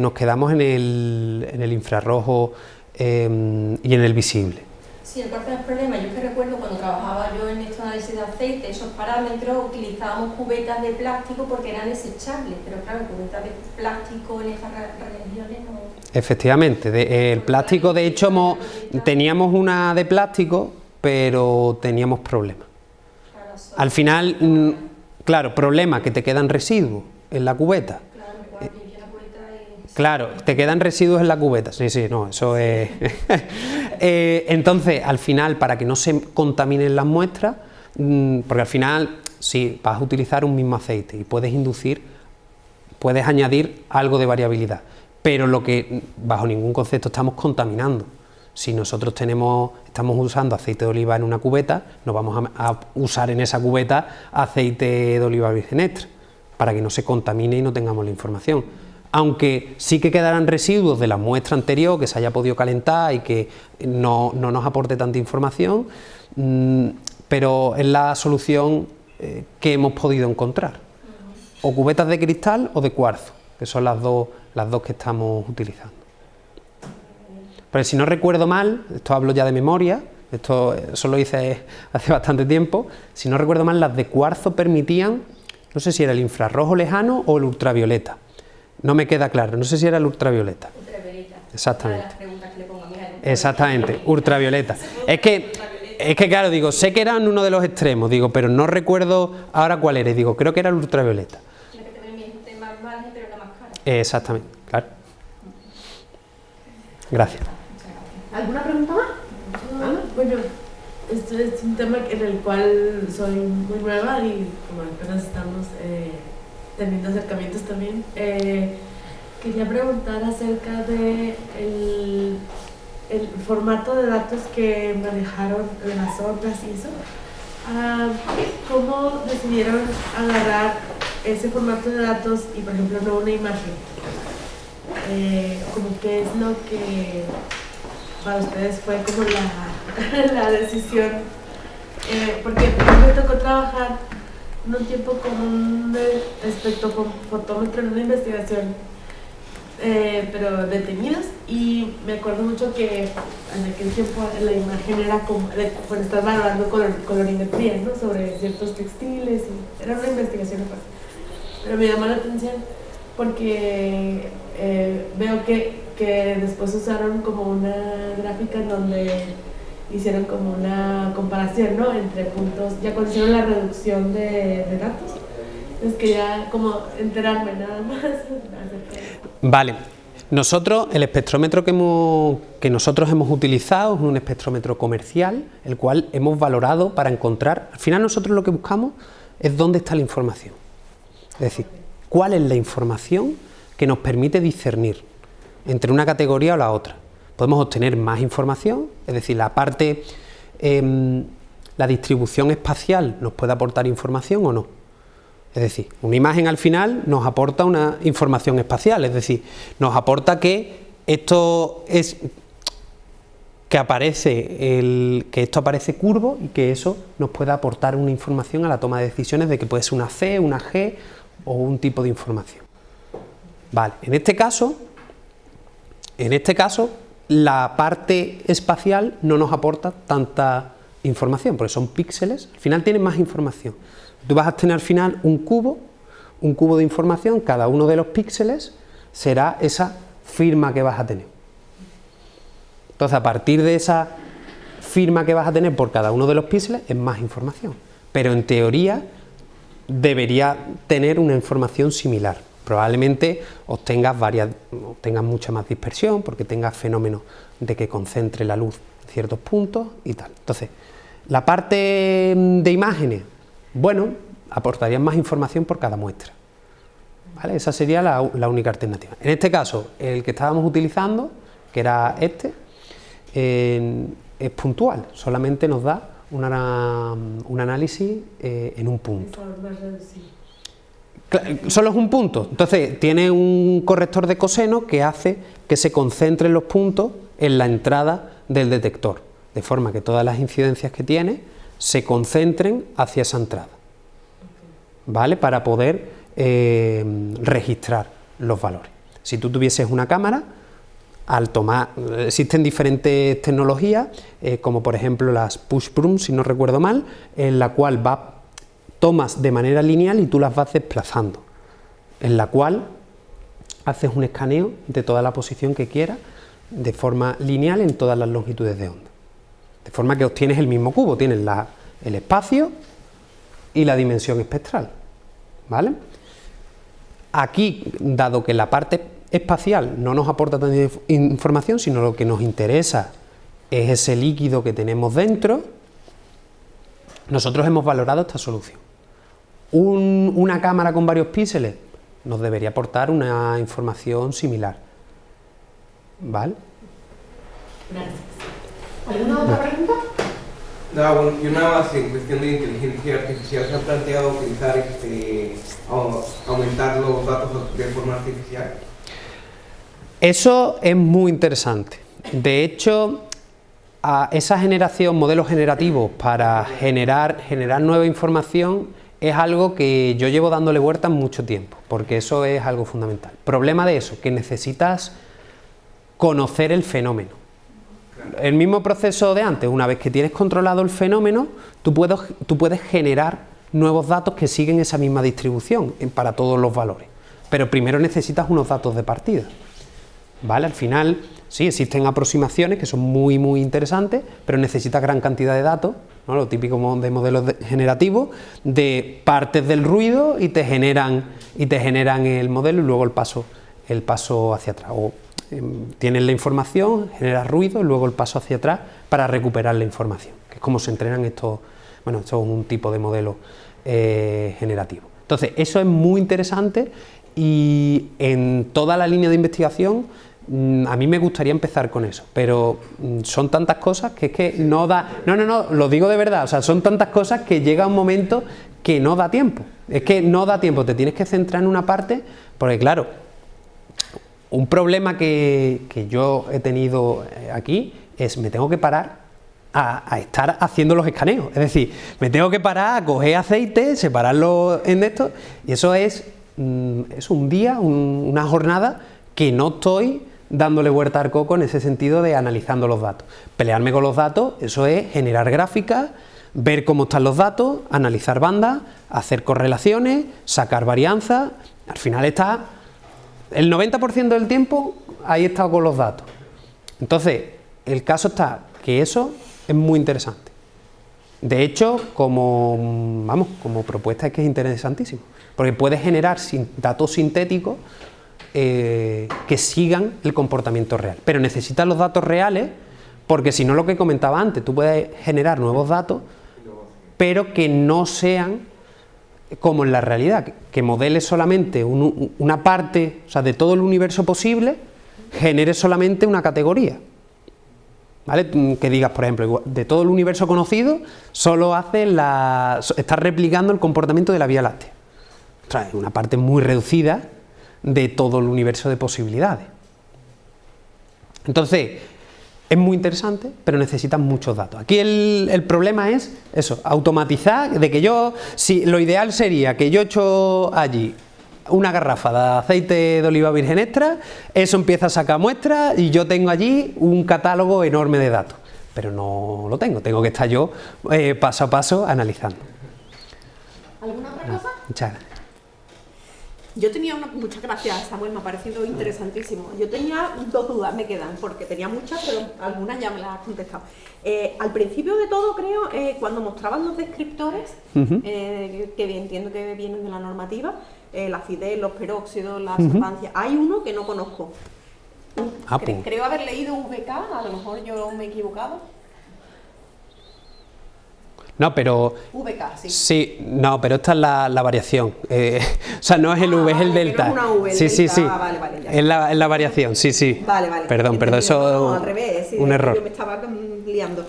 nos quedamos en el infrarrojo y en el visible. Sí, el cuarto no es problema. Yo es que recuerdo cuando trabajaba yo en este análisis de aceite, esos parámetros utilizábamos cubetas de plástico porque eran desechables, pero claro, cubetas de plástico en esas regiones no... Efectivamente, el plástico, de hecho, teníamos una de plástico, pero teníamos problemas. Al final, claro, problema, que te quedan residuos en la cubeta. Claro, te quedan residuos en la cubeta. Sí, no, eso es... entonces, al final, para que no se contaminen las muestras, porque al final, sí, vas a utilizar un mismo aceite y puedes añadir algo de variabilidad, pero lo que bajo ningún concepto estamos contaminando. Si nosotros estamos usando aceite de oliva en una cubeta, no vamos a usar en esa cubeta aceite de oliva virgen extra, para que no se contamine y no tengamos la información. Aunque sí que quedarán residuos de la muestra anterior que se haya podido calentar y que no nos aporte tanta información, pero es la solución que hemos podido encontrar. O cubetas de cristal o de cuarzo, que son las dos que estamos utilizando. Pero si no recuerdo mal, esto hablo ya de memoria, eso lo hice hace bastante tiempo, si no recuerdo mal, las de cuarzo permitían, no sé si era el infrarrojo lejano o el ultravioleta. No me queda claro, no sé si era el ultravioleta. Ultravioleta. Exactamente. Una de las preguntas que le pongo a mi hija. Exactamente, ultravioleta. Es que claro, digo, sé que era en uno de los extremos, digo, pero no recuerdo ahora cuál era, y digo, creo que era el ultravioleta. La que te permite más margen, pero la más cara. Exactamente, claro. Gracias. ¿Alguna pregunta más? Bueno, esto es un tema en el cual soy muy nueva y como apenas estamos teniendo acercamientos también. Quería preguntar acerca de el formato de datos que manejaron de las ondas y eso. ¿Cómo decidieron agarrar ese formato de datos y, por ejemplo, no una imagen? Como qué es lo que para ustedes fue como la decisión, porque me tocó trabajar un tiempo con un espectrofotómetro en una investigación, pero detenidos, y me acuerdo mucho que en aquel tiempo la imagen era como, por estar valorando colorimetría, ¿no? Sobre ciertos textiles, y era una investigación aparte. Pero me llamó la atención porque veo que después usaron como una gráfica en donde hicieron como una comparación, ¿no? Entre puntos, ya cuando hicieron la reducción de datos. Entonces quería como enterarme nada más. Vale. Nosotros, el espectrómetro que nosotros hemos utilizado es un espectrómetro comercial, el cual hemos valorado para encontrar, al final nosotros lo que buscamos es dónde está la información. Es decir, cuál es la información que nos permite discernir entre una categoría o la otra. Podemos obtener más información, es decir, la distribución espacial nos puede aportar información o no. Es decir, una imagen al final nos aporta una información espacial, es decir, nos aporta que esto aparece curvo y que eso nos puede aportar una información a la toma de decisiones de que puede ser una C, una G o un tipo de información. Vale, en este caso, la parte espacial no nos aporta tanta información, porque son píxeles, al final tienen más información. Tú vas a tener al final un cubo de información, cada uno de los píxeles será esa firma que vas a tener. Entonces, a partir de esa firma que vas a tener por cada uno de los píxeles, es más información. Pero en teoría debería tener una información similar. Probablemente obtengas mucha más dispersión, porque tengas fenómenos de que concentre la luz en ciertos puntos y tal. Entonces, la parte de imágenes, bueno, aportarían más información por cada muestra. ¿Vale? Esa sería la única alternativa. En este caso, el que estábamos utilizando, que era este, es puntual, solamente nos da un análisis en un punto. Solo es un punto, entonces tiene un corrector de coseno que hace que se concentren los puntos en la entrada del detector, de forma que todas las incidencias que tiene se concentren hacia esa entrada, ¿vale? Para poder registrar los valores. Si tú tuvieses una cámara, al tomar, existen diferentes tecnologías, como por ejemplo las push broom, si no recuerdo mal, en la cual tomas de manera lineal y tú las vas desplazando, en la cual haces un escaneo de toda la posición que quieras de forma lineal en todas las longitudes de onda, de forma que obtienes el mismo cubo, tienes el espacio y la dimensión espectral, ¿vale? Aquí, dado que la parte espacial no nos aporta tanta información, sino lo que nos interesa es ese líquido que tenemos dentro, nosotros hemos valorado esta solución. Una cámara con varios píxeles nos debería aportar una información similar, ¿vale? Gracias. ¿Alguna otra pregunta? No, bueno, y una más en cuestión de inteligencia artificial, ¿se ha planteado utilizar aumentar los datos de forma artificial? Eso es muy interesante. De hecho, a esa generación, modelos generativos para generar nueva información es algo que yo llevo dándole vueltas mucho tiempo, porque eso es algo fundamental. Problema de eso, que necesitas conocer el fenómeno. El mismo proceso de antes, una vez que tienes controlado el fenómeno, tú puedes generar nuevos datos que siguen esa misma distribución para todos los valores. Pero primero necesitas unos datos de partida, ¿vale? Al final, sí, existen aproximaciones que son muy interesantes, pero necesitas gran cantidad de datos, ¿no? Lo típico de modelos generativos, de partes del ruido y te generan el modelo y luego el paso hacia atrás. O tienes la información, generas ruido y luego el paso hacia atrás para recuperar la información, que es como se entrenan estos, bueno, esto es un tipo de modelo generativo. Entonces, eso es muy interesante y en toda la línea de investigación a mí me gustaría empezar con eso, pero son tantas cosas que es que no da, no, lo digo de verdad, o sea, son tantas cosas que llega un momento que no da tiempo, es que no da tiempo, te tienes que centrar en una parte, porque claro, un problema que yo he tenido aquí es me tengo que parar a estar haciendo los escaneos, es decir, me tengo que parar a coger aceite, separarlo en esto, y eso es un día, una jornada que no estoy dándole vuelta al coco en ese sentido de analizando los datos. Pelearme con los datos, eso es generar gráficas, ver cómo están los datos, analizar bandas, hacer correlaciones, sacar varianzas, al final está el 90% del tiempo ahí he estado con los datos. Entonces, el caso está que eso es muy interesante. De hecho, como propuesta es que es interesantísimo, porque puedes generar datos sintéticos que sigan el comportamiento real, pero necesitas los datos reales, porque si no, lo que comentaba antes, tú puedes generar nuevos datos, pero que no sean como en la realidad, que modeles solamente una parte, o sea, de todo el universo posible, genere solamente una categoría, ¿vale? Que digas, por ejemplo, de todo el universo conocido, solo está replicando el comportamiento de la Vía Láctea. O sea, una parte muy reducida de todo el universo de posibilidades. Entonces, es muy interesante, pero necesitas muchos datos. Aquí el problema es eso, automatizar, de que lo ideal sería que yo echo allí una garrafa de aceite de oliva virgen extra, eso empieza a sacar muestras y yo tengo allí un catálogo enorme de datos, pero no lo tengo que estar yo paso a paso analizando. ¿Alguna otra cosa? Muchas gracias. Yo tenía muchas gracias, Samuel, me ha parecido interesantísimo. Yo tenía dos dudas, me quedan, porque tenía muchas, pero algunas ya me las has contestado. Al principio de todo, creo, cuando mostraban los descriptores, que entiendo que vienen de la normativa, la acidez, los peróxidos, la absorbancia, hay uno que no conozco. Creo haber leído VK, a lo mejor yo me he equivocado. No, pero... VK, sí. Sí, no, pero esta es la variación. O sea, no es el V, es el vale, delta. que no es una V, el sí, sí, delta. sí. Vale, vale, ya. Es la variación, sí, sí. Vale, vale. Perdón, Entendido. eso No, al revés, sí, un error. Yo me estaba liando.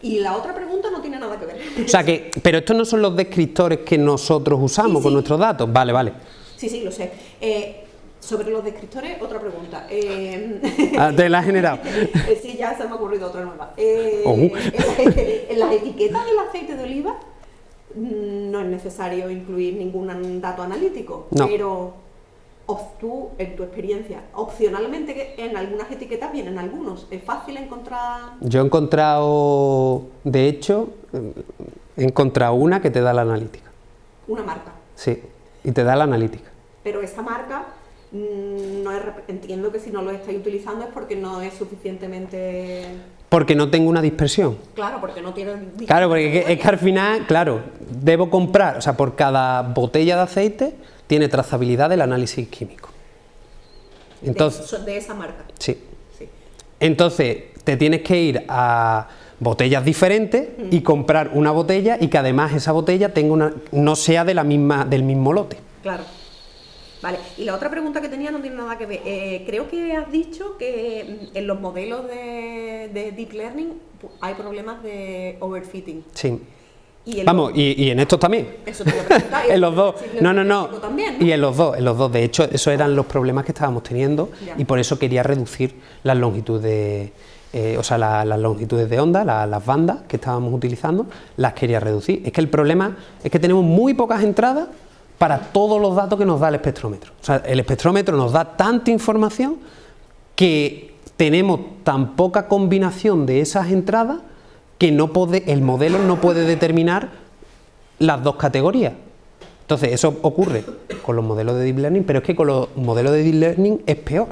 Y la otra pregunta no tiene nada que ver. O sea que, pero estos no son los descriptores que nosotros usamos Sí, con sí. nuestros datos. Vale, vale. Sí, lo sé. Sobre los descriptores, otra pregunta. Te la has generado. Sí, ya se me ha ocurrido otra nueva. Oh. En las etiquetas del aceite de oliva no es necesario incluir ningún dato analítico, No. pero tú, en tu experiencia, opcionalmente en algunas etiquetas vienen algunos. ¿Es fácil encontrar? Yo he encontrado, de hecho, he encontrado una que te da la analítica. Una marca. Sí, y te da la analítica. Pero esa marca, no es, entiendo que si no lo estáis utilizando es porque no es suficientemente... Porque no tengo una dispersión. Claro, porque no tiene... Claro, porque es que al final, claro, debo comprar, o sea, por cada botella de aceite tiene trazabilidad del análisis químico. Entonces, de esa marca. sí. Sí. Entonces, te tienes que ir a botellas diferentes y comprar una botella y que además esa botella tenga no sea de del mismo lote. Claro. Vale, y la otra pregunta que tenía no tiene nada que ver. Creo que has dicho que en los modelos de Deep Learning hay problemas de overfitting. Sí. Y Vamos, y en estos también. Eso te voy a preguntar. En los dos. No. También, ¿no? Y en los dos. De hecho, esos eran los problemas que estábamos teniendo Ya. y por eso quería reducir las longitudes, las longitudes de onda, las bandas que estábamos utilizando, las quería reducir. Es que el problema es que tenemos muy pocas entradas para todos los datos que nos da el espectrómetro. O sea, el espectrómetro nos da tanta información que tenemos tan poca combinación de esas entradas que el modelo no puede determinar las dos categorías. Entonces, eso ocurre con los modelos de Deep Learning, pero es que con los modelos de Deep Learning es peor.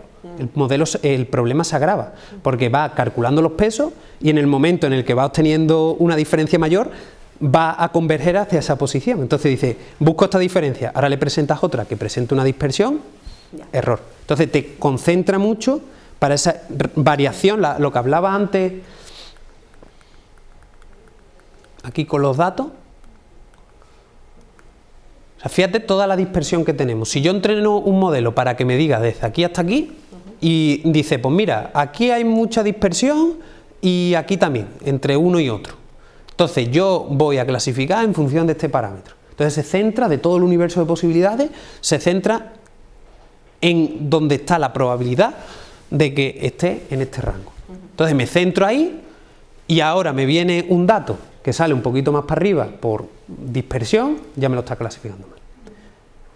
El problema se agrava, porque va calculando los pesos y en el momento en el que va obteniendo una diferencia mayor, va a converger hacia esa posición. Entonces dice, busco esta diferencia, ahora le presentas otra que presenta una dispersión, error. Entonces te concentra mucho para esa variación, lo que hablaba antes, aquí con los datos. O sea, fíjate toda la dispersión que tenemos. Si yo entreno un modelo para que me diga desde aquí hasta aquí y dice, pues mira, aquí hay mucha dispersión y aquí también, entre uno y otro. Entonces yo voy a clasificar en función de este parámetro. Entonces se centra de todo el universo de posibilidades, se centra en donde está la probabilidad de que esté en este rango. Entonces me centro ahí y ahora me viene un dato que sale un poquito más para arriba por dispersión, ya me lo está clasificando mal.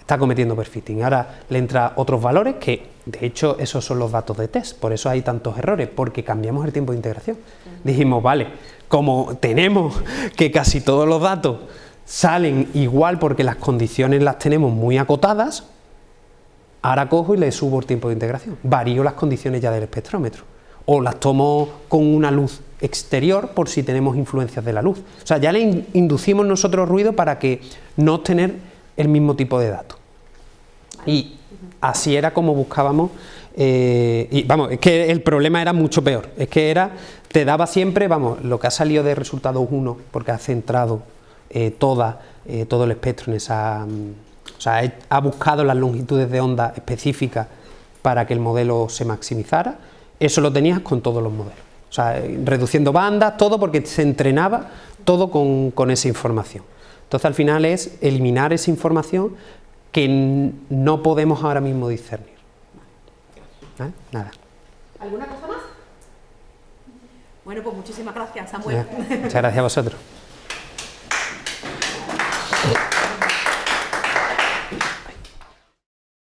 Está cometiendo perfitting. Ahora le entra otros valores que, de hecho, esos son los datos de test. Por eso hay tantos errores, porque cambiamos el tiempo de integración. Dijimos, vale, como tenemos que casi todos los datos salen igual porque las condiciones las tenemos muy acotadas, ahora cojo y le subo el tiempo de integración. Varío las condiciones ya del espectrómetro. O las tomo con una luz exterior por si tenemos influencias de la luz. O sea, ya le inducimos nosotros ruido para que no obtener el mismo tipo de datos. Y así era como buscábamos, y vamos, es que el problema era mucho peor, es que te daba siempre, vamos, lo que ha salido de resultados 1, porque ha centrado todo el espectro en esa, o sea, ha buscado las longitudes de onda específicas para que el modelo se maximizara, eso lo tenías con todos los modelos. O sea, reduciendo bandas, todo, porque se entrenaba todo con esa información. Entonces, al final es eliminar esa información que no podemos ahora mismo discernir. ¿Vale? Nada. ¿Alguna cosa más? Bueno, pues muchísimas gracias, Samuel. Muchas gracias a vosotros.